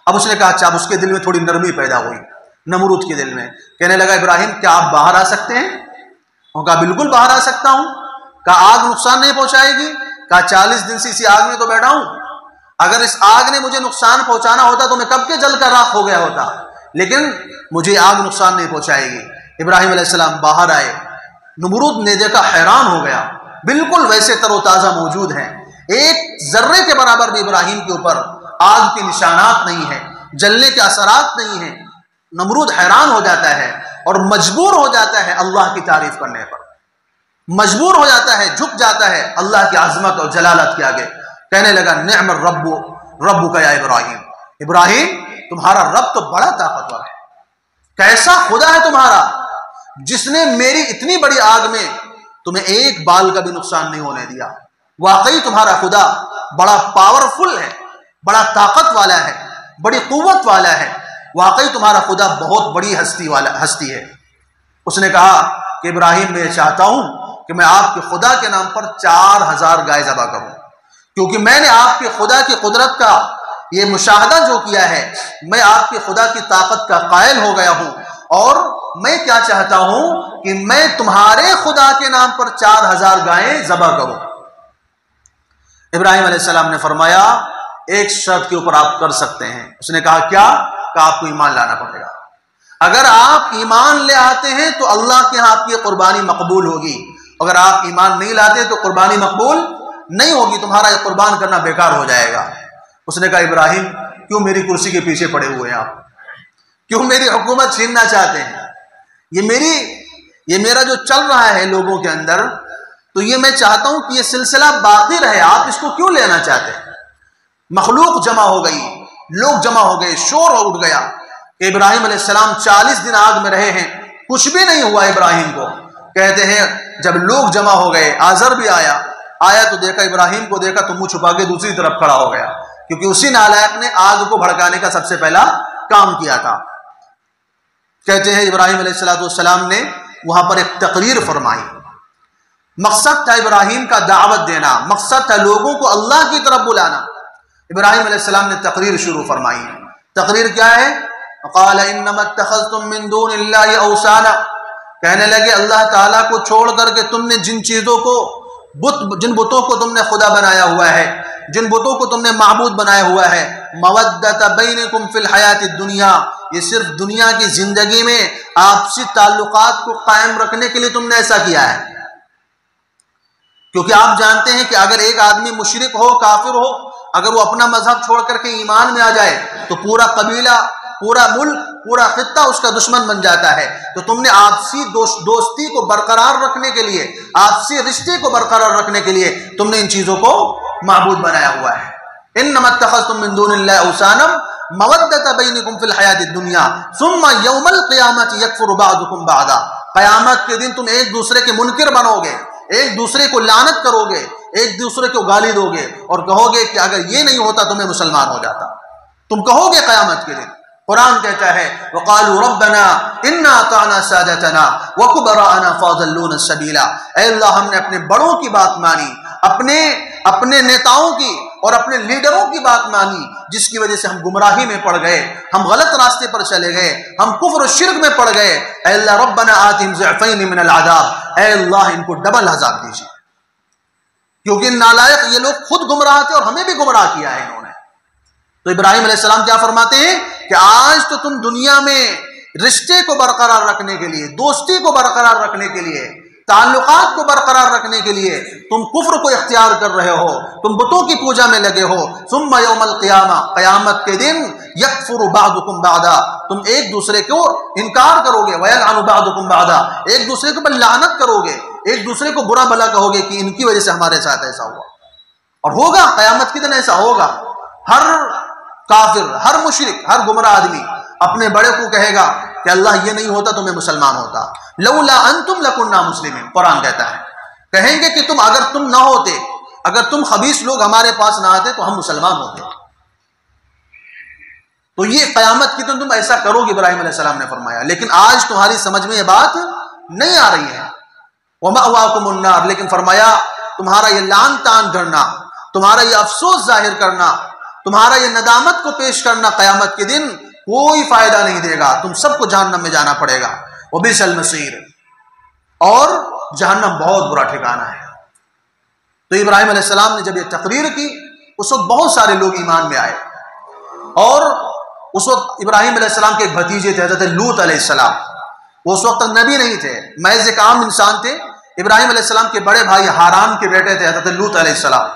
اب اس نے کہا اچھا، اب اس کے دل میں تھوڑی نرمی پیدا ہوئی، نمرود کے دل میں، کہنے لگا ابراہیم کیا آپ باہر آ سکتے ہیں؟ انہوں نے کہا بالکل باہر آ سکتا ہوں۔ کہا آگ نقصان نہیں پہنچائے گی؟ کہا 40 دن سے اسی آگ میں تو بیٹھا ہوں، اگر اس آگ نے مجھے نقصان پہنچانا ہوتا تو میں کب کے جل کر راکھ ہو گیا ہوتا، لیکن مجھے آگ نقصان نہیں پہنچائے گی۔ ابراہیم علیہ السلام باہر آئے، نمرود نے دیکھا، حیران ہو گیا، بالکل ویسے تر و تازہ موجود ہیں، ایک ذرے کے برابر بھی ابراہیم کے اوپر آگ کے نشانات نہیں ہیں، جلنے کے اثرات نہیں ہیں۔ نمرود حیران ہو جاتا ہے اور مجبور ہو جاتا ہے اللہ کی تعریف کرنے پر، مجبور ہو جاتا ہے، جھک جاتا ہے اللہ کی عظمت اور جلالت کے آگے، کہنے لگا نعم الرب ربک یا ابراہیم، ابراہیم تمہارا رب تو بڑا طاقتور ہے، کیسا خدا ہے تمہارا جس نے میری اتنی بڑی آگ میں تمہیں ایک بال کا بھی نقصان نہیں ہونے دیا، واقعی تمہارا خدا بڑا پاورفل ہے، بڑا طاقت والا ہے، بڑی قوت والا ہے، واقعی تمہارا خدا بہت بڑی ہستی ہے۔ اس نے کہا کہ ابراہیم میں چاہتا ہوں کہ میں آپ کے خدا کے نام پر 4000 گائے ذبح کروں، کیونکہ میں نے آپ کے خدا کی قدرت کا یہ مشاہدہ جو کیا ہے، میں آپ کے خدا کی طاقت کا قائل ہو گیا ہوں، اور میں کیا چاہتا ہوں کہ میں تمہارے خدا کے نام پر 4000 گائیں ذبح کروں۔ ابراہیم علیہ السلام نے فرمایا ایک شرط کے اوپر آپ کر سکتے ہیں۔ اس نے کہا کیا؟ کہ آپ کو ایمان لانا پڑے گا، اگر آپ ایمان لے آتے ہیں تو اللہ کے ہاں آپ کی قربانی مقبول ہوگی، اگر آپ ایمان نہیں لاتے تو قربانی مقبول نہیں ہوگی، تمہارا یہ قربان کرنا بیکار ہو جائے گا۔ اس نے کہا ابراہیم کیوں میری کرسی کے پیچھے پڑے ہوئے ہیں آپ، کیوں میری حکومت چھیننا چاہتے ہیں؟ یہ میرا جو چل رہا ہے لوگوں کے اندر، تو یہ میں چاہتا ہوں کہ یہ سلسلہ باقی رہے، آپ اس کو کیوں لینا چاہتے ہیں؟ مخلوق جمع ہو گئی، لوگ جمع ہو گئے، شور اٹھ گیا کہ ابراہیم علیہ السلام 40 دن آگ میں رہے ہیں، کچھ بھی نہیں ہوا ابراہیم کو۔ کہتے ہیں جب لوگ جمع ہو گئے، آزر بھی آیا تو دیکھا ابراہیم کو، دیکھا تو منہ چھپا کے دوسری طرف کھڑا ہو گیا، کیونکہ اسی نالائق نے آگ کو بھڑکانے کا سب سے پہلا کام کیا تھا۔ کہتے ہیں ابراہیم علیہ السلام نے وہاں پر ایک تقریر فرمائی، مقصد تھا ابراہیم کا دعوت دینا، مقصد تھا لوگوں کو اللہ کی طرف بلانا۔ ابراہیم علیہ السلام نے تقریر شروع فرمائی۔ تقریر کیا ہے؟ قال انما اتخذتم من دون اللہ اوثانا، کہنے لگے اللہ تعالیٰ کو چھوڑ کر کے تم نے جن بتوں کو تم نے خدا بنایا ہوا ہے، جن بتوں کو تم نے معبود بنایا ہوا ہے، مودۃ بینکم فی الحیات الدنیا، یہ صرف دنیا کی زندگی میں آپسی تعلقات کو قائم رکھنے کے لیے تم نے ایسا کیا ہے۔ کیونکہ آپ جانتے ہیں کہ اگر ایک آدمی مشرک ہو، کافر ہو، اگر وہ اپنا مذہب چھوڑ کر کے ایمان میں آ جائے تو پورا قبیلہ، پورا ملک، پورا خطہ اس کا دشمن بن جاتا ہے۔ تو تم نے آپسی دوستی کو برقرار رکھنے کے لیے، آپسی رشتے کو برقرار رکھنے کے لیے تم نے ان چیزوں کو معبود بنایا ہوا ہے۔ انما اتخذتم من دون اللہ اوثانا مودۃ بینکم فی الحیات الدنیا ثم یوم القیامۃ یکفر بعضکم بعضا، قیامت کے دن تم ایک دوسرے کے منکر بنو گے، ایک دوسرے کو لعنت کرو گے، ایک دوسرے کو گالی دو گے، اور کہو گے کہ اگر یہ نہیں ہوتا تو میں مسلمان ہو جاتا، تم کہو گے قیامت کے دن۔ قرآن کہتا ہے وَقَالُوا رَبَّنَا إِنَّا أَطَعْنَا سَادَتَنَا وَكُبَرَاءَنَا فَأَضَلُّونَا السَّبِيلَ، اے اللہ ہم نے اپنے بڑوں کی بات مانی، اپنے نیتاؤں کی اور اپنے لیڈروں کی بات مانی، جس کی وجہ سے ہم گمراہی میں پڑ گئے، ہم غلط راستے پر چلے گئے، ہم کفر و شرک میں پڑ گئے۔ اے اللہ ربنا آتِهِمْ ضِعْفَيْنِ مِنَ الْعَذَابِ، اے اللہ ان کو ڈبل عذاب دیجیے، کیونکہ نالائق یہ لوگ خود گمراہ تھے اور ہمیں بھی گمراہ کیا ہے انہوں نے۔ تو ابراہیم علیہ السلام کیا فرماتے ہیں کہ آج تو تم دنیا میں رشتے کو برقرار رکھنے کے لیے، دوستی کو برقرار رکھنے کے لیے، تعلقات کو برقرار رکھنے کے لیے تم کفر کو اختیار کر رہے ہو، تم بتوں کی پوجا میں لگے ہو۔ ثم یوم القیامہ، قیامت کے دن یکفر بعضکم بعضا، تم ایک دوسرے کو انکار کرو گے، ویلعن بعضکم بعضا، ایک دوسرے کو لعنت کرو گے، ایک دوسرے کو برا بھلا کہو گے کہ ان کی وجہ سے ہمارے ساتھ ایسا ہوا۔ اور ہوگا قیامت کے دن ایسا ہوگا، ہر کافر، ہر مشرک، ہر گمراہ آدمی اپنے بڑے کو کہے گا کہ اللہ یہ نہیں ہوتا تو میں مسلمان ہوتا، لولا انتم لکنا مسلمین، قرآن کہتا ہے، کہیں گے کہ اگر تم نہ ہوتے، اگر تم خبیث لوگ ہمارے پاس نہ آتے تو ہم مسلمان ہوتے۔ تو یہ قیامت کی تم ایسا کرو گے، ابراہیم علیہ السلام نے فرمایا، لیکن آج تمہاری سمجھ میں یہ بات نہیں آ رہی ہے۔ وَمَأْوَاكُمُ النَّارُ، لیکن فرمایا تمہارا یہ لعن طعن کرنا، تمہارا یہ افسوس ظاہر کرنا، تمہارا یہ ندامت کو پیش کرنا قیامت کے دن کوئی فائدہ نہیں دے گا، تم سب کو جہنم میں جانا پڑے گا۔ وَبِئْسَ الْمَصِيرُ، اور جہنم بہت برا ٹھکانہ ہے۔ تو ابراہیم علیہ السلام نے جب یہ تقریر کی، اس وقت بہت سارے لوگ ایمان میں آئے، اور اس وقت ابراہیم علیہ السلام کے ایک بھتیجے تھے حضرت لوط علیہ السلام، وہ اس وقت تک نبی نہیں تھے، محض ایک عام انسان تھے۔ ابراہیم علیہ السلام کے بڑے بھائی ہاران کے بیٹے تھے حضرت لوط علیہ السلام،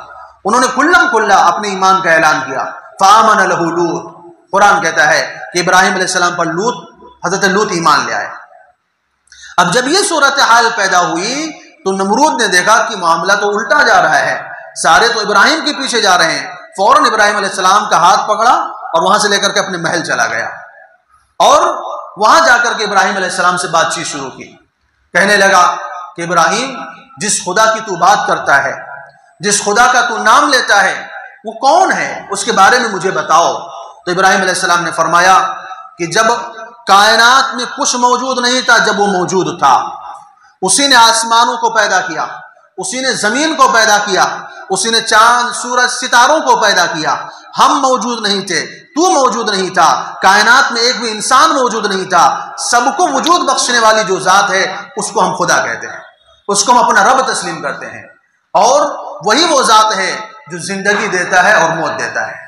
انہوں نے کھلم کھلا اپنے ایمان کا اعلان کیا۔ فآمن لہ لوط، قرآن کہتا ہے کہ ابراہیم علیہ السلام پر لوط حضرت لوط ایمان لے آئے۔ اب جب یہ صورتحال پیدا ہوئی تو نمرود نے دیکھا کہ معاملہ تو الٹا جا رہا ہے، سارے تو ابراہیم کے پیچھے جا رہے ہیں۔ فوراً ابراہیم علیہ السلام کا ہاتھ پکڑا اور وہاں سے لے کر کے اپنے محل چلا گیا، اور وہاں جا کر کے ابراہیم علیہ السلام سے بات چیت شروع کی۔ کہنے لگا کہ ابراہیم، جس خدا کی تو بات کرتا ہے، جس خدا کا تو نام لیتا ہے، وہ کون ہے؟ اس کے بارے میں مجھے بتاؤ۔ تو ابراہیم علیہ السلام نے فرمایا کہ جب کائنات میں کچھ موجود نہیں تھا، جب وہ موجود تھا، اسی نے آسمانوں کو پیدا کیا، اسی نے زمین کو پیدا کیا، اسی نے چاند سورج ستاروں کو پیدا کیا۔ ہم موجود نہیں تھے، تو موجود نہیں تھا، کائنات میں ایک بھی انسان موجود نہیں تھا۔ سب کو وجود بخشنے والی جو ذات ہے اس کو ہم خدا کہتے ہیں، اس کو ہم اپنا رب تسلیم کرتے ہیں، اور وہی وہ ذات ہے جو زندگی دیتا ہے اور موت دیتا ہے۔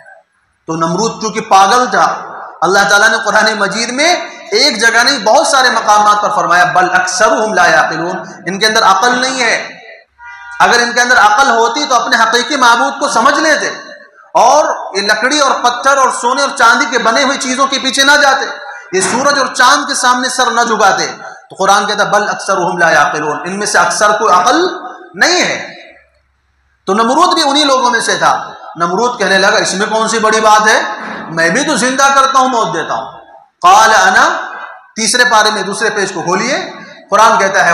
تو نمرود چونکہ پاگل تھا، اللہ تعالیٰ نے قرآن مجید میں ایک جگہ نہیں بہت سارے مقامات پر فرمایا بل اکثرهم لا یعقلون، ان کے اندر عقل نہیں ہے۔ اگر ان کے اندر عقل ہوتی تو اپنے حقیقی معبود کو سمجھ لیتے، اور یہ لکڑی اور پتھر اور سونے اور چاندی کے بنے ہوئی چیزوں کے پیچھے نہ جاتے، یہ سورج اور چاند کے سامنے سر نہ جھکاتے۔ تو قرآن کہتا ہے بل اکثرهم لا یعقلون، ان میں سے اکثر کو عقل نہیں ہے۔ تو نمرود بھی انہی لوگوں میں سے تھا۔ نمرود کہنے لگا اس میں کون سی بڑی بات ہے، میں بھی تو زندہ کرتا ہوں، موت دیتا ہوں۔ قال انا، تیسرے پارے میں دوسرے پیج کو کھولیے، قرآن کہتا ہے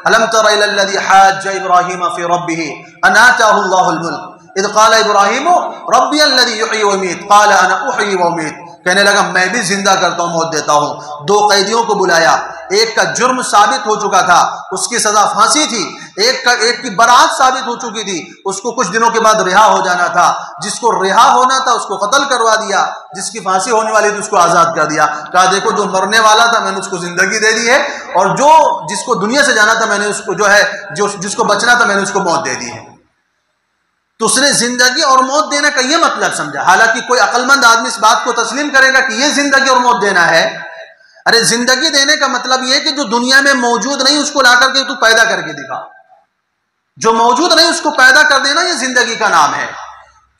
الم تر الی الذی حاج ابراہیم فی ربہ ان آتاہ اللہ الملک اذ قال ابراہیم ربی الذی یحیی ویمیت قال انا احیی ومیت۔ کہنے لگا میں بھی زندہ کرتا ہوں، موت دیتا ہوں۔ دو قیدیوں کو بلایا، ایک کا جرم ثابت ہو چکا تھا، اس کی سزا پھانسی تھی، ایک کی برات ثابت ہو چکی تھی، اس کو کچھ دنوں کے بعد رہا ہو جانا تھا۔ جس کو رہا ہونا تھا اس کو قتل کروا دیا، جس کی پھانسی ہونے والی تھی اس کو آزاد کر دیا۔ کہا دیکھو جو مرنے والا تھا میں نے اس کو زندگی دے دی ہے، اور جس کو دنیا سے جانا تھا میں نے اس کو جس کو بچنا تھا میں نے اس کو موت دے دی ہے۔ تو اس نے زندگی اور موت دینے کا یہ مطلب سمجھا، حالانکہ کوئی عقل مند آدمی اس بات کو تسلیم کرے گا کہ یہ زندگی اور موت دینا ہے۔ ارے زندگی دینے کا مطلب یہ کہ جو دنیا میں موجود نہیں اس کو لا کر کے تو پیدا کر کے دکھا، جو موجود نہیں اس کو پیدا کر دینا یہ زندگی کا نام ہے۔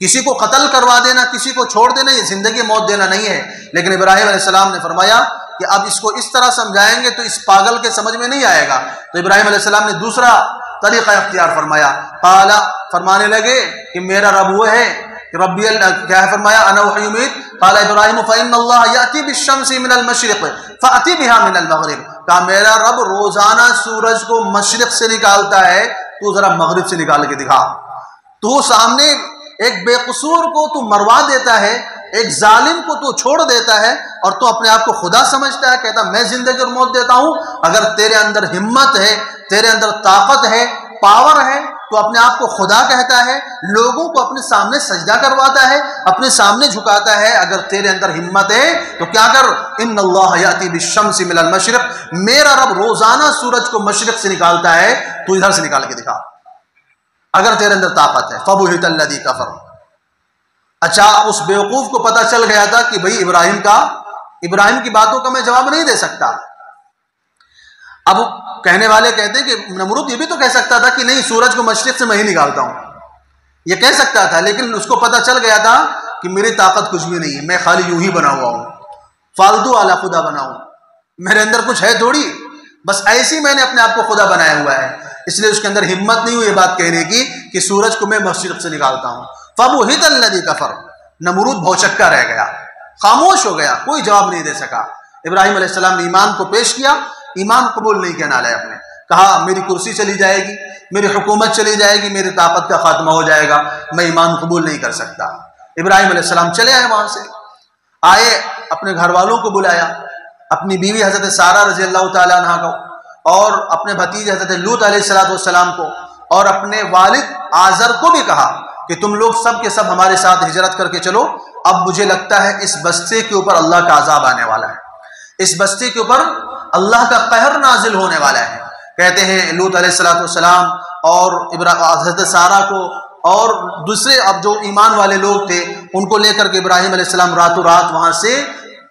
کسی کو قتل کروا دینا، کسی کو چھوڑ دینا، یہ زندگی موت دینا نہیں ہے۔ لیکن ابراہیم علیہ السلام نے فرمایا کہ اب اس کو اس طرح سمجھائیں گے تو اس پاگل کے سمجھ میں نہیں آئے گا۔ تو ابراہیم علیہ السلام نے دوسرا طریقہ اختیار فرمایا، قال، فرمانے لگے کہ میرا رب وہ ہے کہ ربی کیا ہے، فرمایا انا احیی ومیت قال ابراہیم فإن اللہ یأتی بالشمس من المشرق فأتی بها من المغرب۔ کہا میرا رب روزانہ سورج کو مشرق سے نکالتا ہے، تو ذرا مغرب سے نکال کے دکھا۔ تو سامنے ایک بے قصور کو تو مروا دیتا ہے، ایک ظالم کو تو چھوڑ دیتا ہے، اور تو اپنے آپ کو خدا سمجھتا ہے، کہتا میں زندگی اور موت دیتا ہوں۔ اگر تیرے اندر ہمت ہے، تیرے اندر طاقت ہے، پاور ہے، تو اپنے آپ کو خدا کہتا ہے، لوگوں کو اپنے سامنے سجدہ کرواتا ہے، اپنے سامنے جھکاتا ہے۔ اگر تیرے اندر ہمت ہے تو کیا کر، ان اللہ یاتی بالشمس من المشرق، میرا رب روزانہ سورج کو مشرق سے نکالتا ہے، تو ادھر سے نکال کے دکھا اگر تیرے اندر طاقت ہے۔ فبہت الذی کفر۔ اچھا اس بیوقوف کو پتہ چل گیا تھا کہ بھئی ابراہیم کی باتوں کا میں جواب نہیں دے سکتا۔ اب کہنے والے کہتے ہیں کہ نمرود یہ بھی تو کہہ سکتا تھا کہ نہیں سورج کو مشرق سے میں ہی نکالتا ہوں، یہ کہہ سکتا تھا، لیکن اس کو پتہ چل گیا تھا کہ میری طاقت کچھ بھی نہیں ہے، میں خالی یوں ہی بنا ہوا ہوں، فالتو والا خدا بنا ہوں، میرے اندر کچھ ہے تھوڑی، بس ایسی میں نے اپنے آپ کو خدا بنایا ہوا ہے۔ اس لیے اس کے اندر ہمت نہیں ہوئی یہ بات کہنے کی کہ سورج کو میں مشرق سے نکالتا ہوں۔ فبہت الذی کفر، نمرود بھوچکا رہ گیا، خاموش ہو گیا، کوئی جواب نہیں دے سکا۔ ابراہیم علیہ السلام نے ایمان کو پیش کیا، ایمان قبول نہیں کیا نالے اپنے، کہا میری کرسی چلی جائے گی، میری حکومت چلی جائے گی، میری طاقت کا خاتمہ ہو جائے گا، میں ایمان قبول نہیں کر سکتا۔ ابراہیم علیہ السلام چلے آئے، وہاں سے آئے، اپنے گھر والوں کو بلایا، اپنی بیوی حضرت سارہ رضی اللہ تعالیٰ عنہ کو، اور اپنے بھتیجے حضرت لوط علیہ السلام کو، اور اپنے والد آزر کو بھی کہا کہ تم لوگ سب کے سب ہمارے ساتھ ہجرت کر کے چلو، اب مجھے لگتا ہے اس بستی کے اوپر اللہ کا عذاب آنے والا ہے، اس بستی کے اوپر اللہ کا قہر نازل ہونے والا ہے۔ کہتے ہیں لوط علیہ السلام اور حضرت سارہ کو اور دوسرے اب جو ایمان والے لوگ تھے ان کو لے کر کے ابراہیم علیہ السلام راتوں رات وہاں سے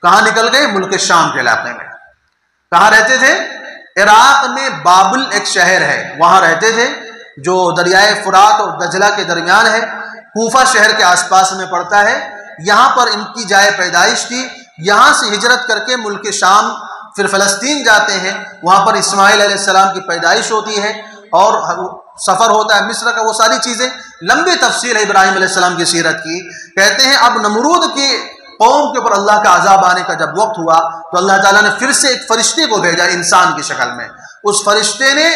کہاں نکل گئے، ملک شام کے علاقے میں۔ کہاں رہتے تھے؟ عراق میں بابل ایک شہر ہے، وہاں رہتے تھے، جو دریائے فرات اور دجلہ کے درمیان ہے، کوفہ شہر کے آس پاس میں پڑتا ہے۔ یہاں پر ان کی جائے پیدائش تھی، یہاں سے ہجرت کر کے ملک شام پھر فلسطین جاتے ہیں، وہاں پر اسماعیل علیہ السلام کی پیدائش ہوتی ہے اور سفر ہوتا ہے مصر کا، وہ ساری چیزیں لمبی تفصیل ہے ابراہیم علیہ السلام کی سیرت کی۔ کہتے ہیں اب نمرود کی قوم کے اوپر اللہ کا عذاب آنے کا جب وقت ہوا تو اللہ تعالیٰ نے پھر سے ایک فرشتے کو بھیجا انسان کی شکل میں۔ اس فرشتے نے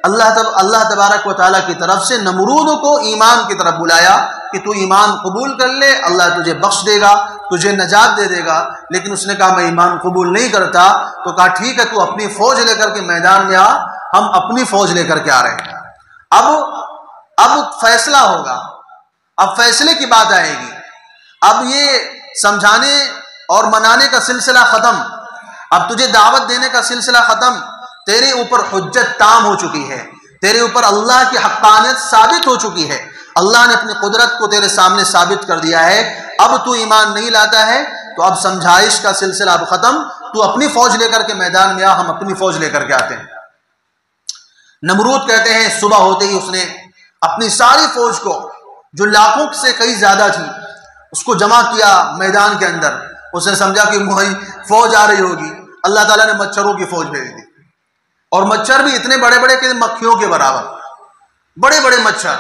اللہ تبارک و تعالیٰ کی طرف سے نمرود کو ایمان کی طرف بلایا کہ تو ایمان قبول کر لے، اللہ تجھے بخش دے گا، تجھے نجات دے دے گا۔ لیکن اس نے کہا میں ایمان قبول نہیں کرتا، تو کہا ٹھیک ہے تو اپنی فوج لے کر کے میدان میں آ، ہم اپنی فوج لے کر کے آ رہے ہیں۔ اب فیصلہ ہوگا، اب فیصلے کی بات آئے گی۔ اب یہ سمجھانے اور منانے کا سلسلہ ختم، اب تجھے دعوت دینے کا سلسلہ ختم، تیرے اوپر حجت تام ہو چکی ہے، تیرے اوپر اللہ کی حقانیت ثابت ہو چکی ہے، اللہ نے اپنی قدرت کو تیرے سامنے ثابت کر دیا ہے۔ اب تو ایمان نہیں لاتا ہے تو اب سمجھائش کا سلسلہ اب ختم، تو اپنی فوج لے کر کے میدان میں آ، ہم اپنی فوج لے کر کے آتے ہیں۔ نمرود کہتے ہیں صبح ہوتے ہی اس نے اپنی ساری فوج کو، جو لاکھوں سے کئی زیادہ تھی، اس کو جمع کیا میدان کے اندر۔ اس نے سمجھا کہ فوج آ رہی ہوگی، اللہ تعالیٰ نے مچھروں کی فوج بھیج دی، اور مچھر بھی اتنے بڑے بڑے کہ مکھیوں کے برابر، بڑے بڑے مچھر،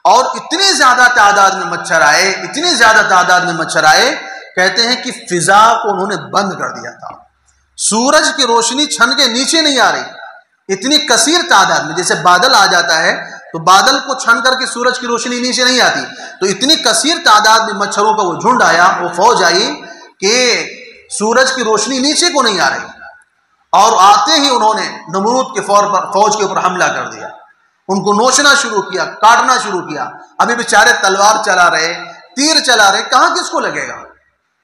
اور اتنی زیادہ تعداد میں مچھر آئے، اتنی زیادہ تعداد میں مچھر آئے، کہتے ہیں کہ فضا کو انہوں نے بند کر دیا تھا، سورج کی روشنی چھن کے نیچے نہیں آ رہی، اتنی کثیر تعداد میں، جیسے بادل آ جاتا ہے تو بادل کو چھن کر کے سورج کی روشنی نیچے نہیں آتی، تو اتنی کثیر تعداد میں مچھروں کا وہ جھنڈ آیا، وہ فوج آئی کہ سورج کی روشنی نیچے کو نہیں آ رہی، اور آتے ہی انہوں نے نمرود کے فوج کے اوپر حملہ کر دیا، ان کو نوچنا شروع کیا، کاٹنا شروع کیا۔ ابھی بیچارے تلوار چلا رہے، تیر چلا رہے، کہاں کس کو لگے گا،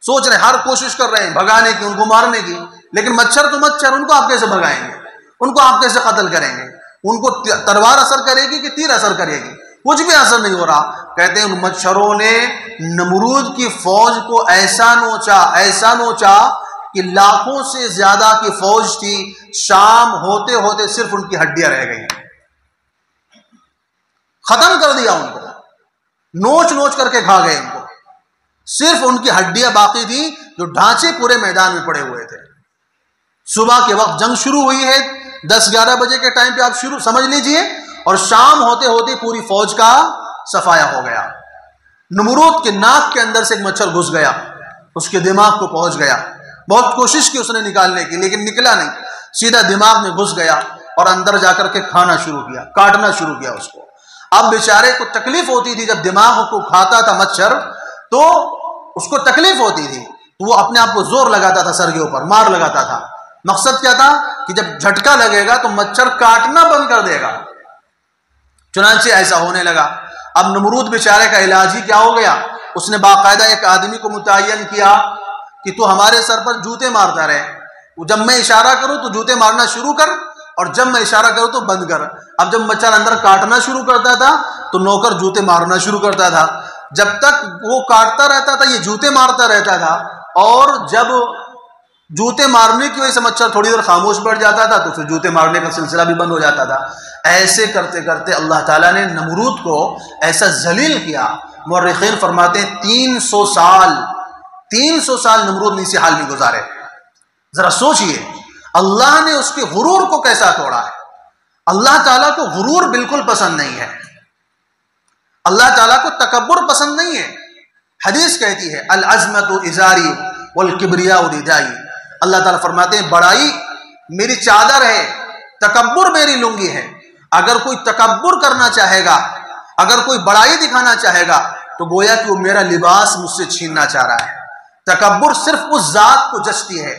سوچ رہے، ہر کوشش کر رہے ہیں بھگانے کی، ان کو مارنے کی، لیکن مچھر تو مچھر، ان کو آپ کیسے بھگائیں گے، ان کو آپ کیسے قتل کریں گے، ان کو تلوار اثر کرے گی کہ تیر اثر کرے گی، کچھ بھی اثر نہیں ہو رہا۔ کہتے ہیں ان مچھروں نے نمرود کی فوج کو ایسا نوچا کہ لاکھوں سے زیادہ کی فوج تھی، شام ہوتے ہوتے صرف ان کی ہڈیاں رہ گئی، ختم کر دیا ان کو، نوچ نوچ کر کے کھا گئے ان کو، صرف ان کی ہڈیاں باقی تھی، جو ڈھانچے پورے میدان میں پڑے ہوئے تھے۔ صبح کے وقت جنگ شروع ہوئی ہے، 10-11 بجے کے ٹائم پہ آپ سمجھ لیجئے، اور شام ہوتے ہوتے پوری فوج کا صفایا ہو گیا۔ نمرود کے ناک کے اندر سے ایک مچھر گھس گیا، اس کے دماغ کو پہنچ گیا، بہت کوشش کی اس نے نکالنے کی لیکن نکلا نہیں، سیدھا دماغ میں گھس گیا اور اندر جا کر کے کھانا شروع کیا، کاٹنا شروع کیا اس کو۔ اب بیچارے کو تکلیف ہوتی تھی، جب دماغ کو کھاتا تھا مچھر تو اس کو تکلیف ہوتی تھی، تو وہ اپنے آپ کو زور لگاتا تھا، سر کے اوپر مار لگاتا تھا۔ مقصد کیا تھا کہ جب جھٹکا لگے گا تو مچھر کاٹنا بند کر دے گا، چنانچہ ایسا ہونے لگا۔ اب نمرود بیچارے کا علاج ہی کیا ہو گیا، اس نے باقاعدہ ایک آدمی کو متعین کیا کہ تو ہمارے سر پر جوتے مارتا رہے، جب میں اشارہ کروں تو جوتے مارنا شروع کر، اور جب میں اشارہ کروں تو بند کر۔ اب جب مچھر اندر کاٹنا شروع کرتا تھا تو نوکر جوتے مارنا شروع کرتا تھا، جب تک وہ کاٹتا رہتا تھا یہ جوتے مارتا رہتا تھا، اور جب جوتے مارنے کی وجہ سے مچھر تھوڑی دیر خاموش بیٹھ جاتا تھا تو پھر جوتے مارنے کا سلسلہ بھی بند ہو جاتا تھا۔ ایسے کرتے کرتے اللہ تعالیٰ نے نمرود کو ایسا ذلیل کیا، مورخین فرماتے ہیں 300 سال نمرود اسی حال میں گزارے۔ ذرا سوچئے اللہ نے اس کے غرور کو کیسا توڑا ہے۔ اللہ تعالیٰ کو غرور بالکل پسند نہیں ہے، اللہ تعالیٰ کو تکبر پسند نہیں ہے۔ حدیث کہتی ہے العظمت ازاری والکبریاء ردائی، اللہ تعالیٰ فرماتے ہیں بڑائی میری چادر ہے، تکبر میری لنگی ہے۔ اگر کوئی تکبر کرنا چاہے گا، اگر کوئی بڑائی دکھانا چاہے گا تو گویا کہ وہ میرا لباس مجھ سے چھیننا چاہ رہا ہے۔ تکبر صرف اس ذات کو جچتی ہے،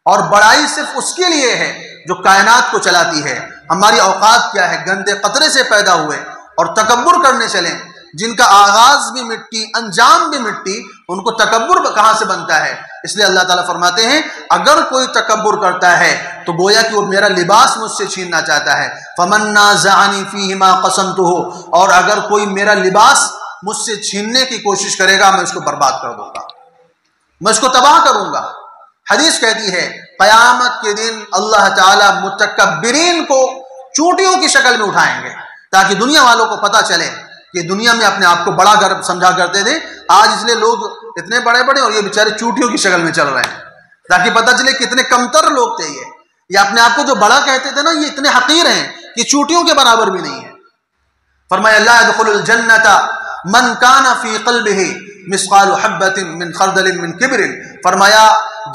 اور بڑائی صرف اس کے لیے ہے جو کائنات کو چلاتی ہے۔ ہماری اوقات کیا ہے، گندے قطرے سے پیدا ہوئے اور تکبر کرنے چلیں، جن کا آغاز بھی مٹی انجام بھی مٹی، ان کو تکبر کہاں سے بنتا ہے؟ اس لیے اللہ تعالیٰ فرماتے ہیں اگر کوئی تکبر کرتا ہے تو گویا کہ وہ میرا لباس مجھ سے چھیننا چاہتا ہے۔ فَمَن نَازَعَنِي فِيهِمَا قَسَمْتُهُ، اور اگر کوئی میرا لباس مجھ سے چھیننے کی کوشش کرے گا میں اس کو برباد کر دوں گا، میں اس کو تباہ کروں گا۔ حدیث کہتی ہے قیامت کے دن اللہ تعالیٰ متکبرین کو چونٹیوں کی شکل میں اٹھائیں گے، تاکہ دنیا والوں کو پتہ چلے کہ دنیا میں اپنے آپ کو بڑا گھر سمجھا کرتے تھے، آج اس لیے لوگ اتنے بڑے بڑے اور یہ بیچارے چونٹیوں کی شکل میں چل رہے ہیں، تاکہ پتہ چلے کتنے کمتر لوگ تھے یہ اپنے آپ کو جو بڑا کہتے تھے نا، یہ اتنے حقیر ہیں کہ چوٹیوں کے برابر بھی نہیں ہے۔ فرمایا لا يدخل الجنت من کان فی قلبہ مثقال حبۃ من خردل من کبر، فرمایا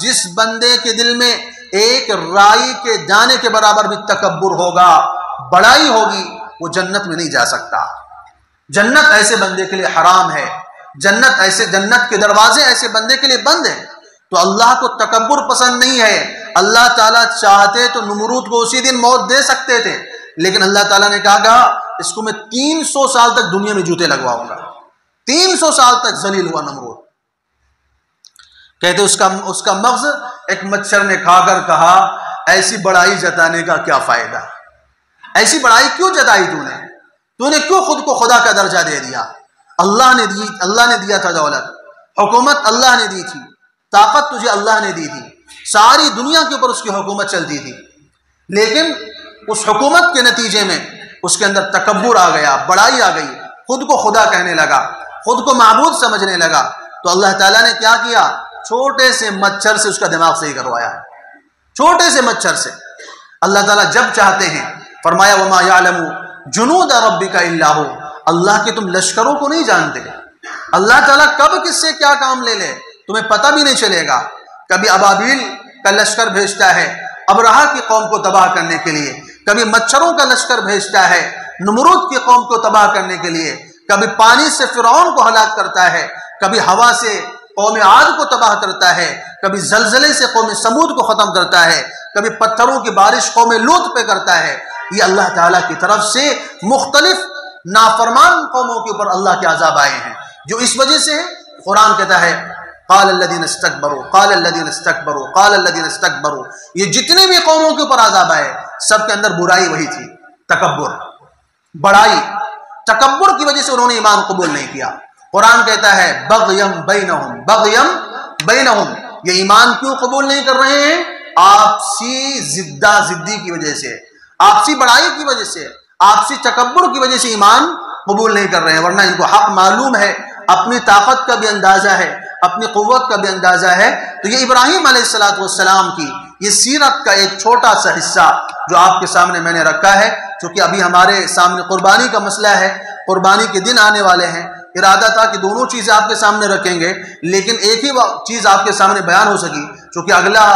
جس بندے کے دل میں ایک رائی کے دانے کے برابر بھی تکبر ہوگا، بڑائی ہوگی، وہ جنت میں نہیں جا سکتا۔ جنت ایسے بندے کے لیے حرام ہے، جنت کے دروازے ایسے بندے کے لیے بند ہیں۔ تو اللہ کو تکبر پسند نہیں ہے۔ اللہ تعالیٰ چاہتے تو نمرود کو اسی دن موت دے سکتے تھے، لیکن اللہ تعالیٰ نے کہا اس کو میں 300 سال تک دنیا میں جوتے لگواؤں گا۔ 300 سال تک ذلیل ہوا نمرود۔ کہتے اس کا مغز ایک مچھر نے کھا کر کہا ایسی بڑائی جتانے کا کیا فائدہ، ایسی بڑائی کیوں جتائی تو نے کیوں خود کو خدا کا درجہ دے دیا؟ اللہ نے دیا تھا دولت، حکومت اللہ نے دی تھی، طاقت تجھے اللہ نے دی تھی، ساری دنیا کے اوپر اس کی حکومت چلتی تھی، لیکن اس حکومت کے نتیجے میں اس کے اندر تکبر آ گیا، بڑائی آ گئی، خود کو خدا کہنے لگا، خود کو معبود سمجھنے لگا۔ تو اللہ تعالیٰ نے کیا کیا؟ چھوٹے سے مچھر سے اس کا دماغ صحیح کروایا، چھوٹے سے مچھر سے۔ اللہ تعالیٰ جب چاہتے ہیں، فرمایا وما یعلم جنود ربک الا ہو، اللہ کے تم لشکروں کو نہیں جانتے۔ اللہ تعالیٰ کب کس سے کیا کام لے لے تمہیں پتہ بھی نہیں چلے گا۔ کبھی ابابیل کا لشکر بھیجتا ہے ابرہہ کی قوم کو تباہ کرنے کے لیے، کبھی مچھروں کا لشکر بھیجتا ہے نمرود کی قوم کو تباہ کرنے کے لیے، کبھی پانی سے فرعون کو ہلاک کرتا ہے، کبھی ہوا سے قوم عاد کو تباہ کرتا ہے، کبھی زلزلے سے قوم سمود کو ختم کرتا ہے، کبھی پتھروں کی بارش قوم لوط پہ کرتا ہے۔ یہ اللہ تعالیٰ کی طرف سے مختلف نافرمان قوموں کے اوپر اللہ کے عذاب آئے ہیں، جو اس وجہ سے قرآن کہتا ہے قال الذین استکبروا قال الذین استکبروا قال الذین استکبروا، یہ جتنے بھی قوموں کے اوپر عذاب آئے سب کے اندر برائی وہی تھی، تکبر، بڑائی۔ تکبر کی وجہ سے انہوں نے ایمان قبول نہیں کیا۔ قرآن کہتا ہے بغیم بینہم، بغیم بینہم، یہ ایمان کیوں قبول نہیں کر رہے ہیں؟ آپسی زدی کی وجہ سے، آپسی بڑائی کی وجہ سے، آپسی تکبر کی وجہ سے ایمان قبول نہیں کر رہے ہیں، ورنہ ان کو حق معلوم ہے، اپنی طاقت کا بھی اندازہ ہے، اپنی قوت کا بھی اندازہ ہے۔ تو یہ ابراہیم علیہ السلام کی یہ سیرت کا ایک چھوٹا سا حصہ جو آپ کے سامنے میں نے رکھا ہے، چونکہ ابھی ہمارے سامنے قربانی کا مسئلہ ہے، قربانی کے دن آنے والے ہیں، ارادہ تھا کہ دونوں چیزیں آپ کے سامنے رکھیں گے، لیکن ایک ہی چیز آپ کے سامنے بیان ہو سکی، چونکہ اگلا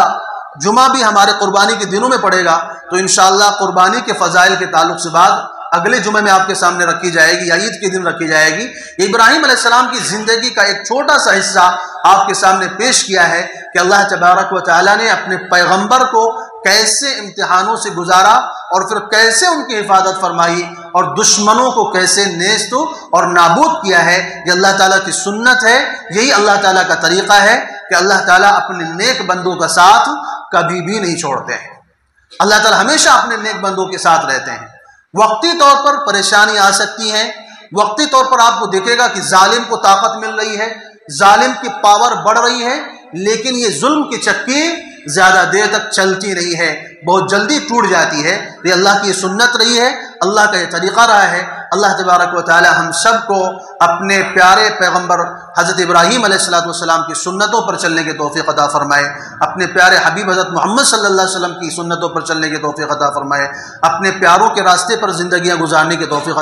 جمعہ بھی ہمارے قربانی کے دنوں میں پڑے گا، تو انشاءاللہ قربانی کے فضائل کے تعلق سے بات اگلے جمعے میں آپ کے سامنے رکھی جائے گی یا عید کے دن رکھی جائے گی۔ ابراہیم علیہ السلام کی زندگی کا ایک چھوٹا سا حصہ آپ کے سامنے پیش کیا ہے کہ اللہ تبارک و تعالیٰ نے اپنے پیغمبر کو کیسے امتحانوں سے گزارا اور پھر کیسے ان کی حفاظت فرمائی اور دشمنوں کو کیسے نیست اور نابود کیا ہے۔ یہ اللہ تعالیٰ کی سنت ہے، یہی اللہ تعالیٰ کا طریقہ ہے کہ اللہ تعالیٰ اپنے نیک بندوں کا ساتھ کبھی بھی نہیں چھوڑتے ہیں۔ اللہ تعالیٰ ہمیشہ اپنے نیک بندوں کے ساتھ رہتے ہیں۔ وقتی طور پر پریشانی آ سکتی ہے، وقتی طور پر آپ کو دیکھے گا کہ ظالم کو طاقت مل رہی ہے، ظالم کی پاور بڑھ رہی ہے، لیکن یہ ظلم کی چکی زیادہ دیر تک چلتی نہیں ہے، بہت جلدی ٹوٹ جاتی ہے۔ یہ اللہ کی سنت رہی ہے، اللہ کا یہ طریقہ رہا ہے۔ اللہ تبارک و تعالی ہم سب کو اپنے پیارے پیغمبر حضرت ابراہیم علیہ السلام کی سنتوں پر چلنے کی توفیق عطا فرمائے، اپنے پیارے حبیب حضرت محمد صلی اللہ علیہ وسلم کی سنتوں پر چلنے کی توفیق عطا فرمائے، اپنے پیاروں کے راستے پر زندگیاں گزارنے کی توفیق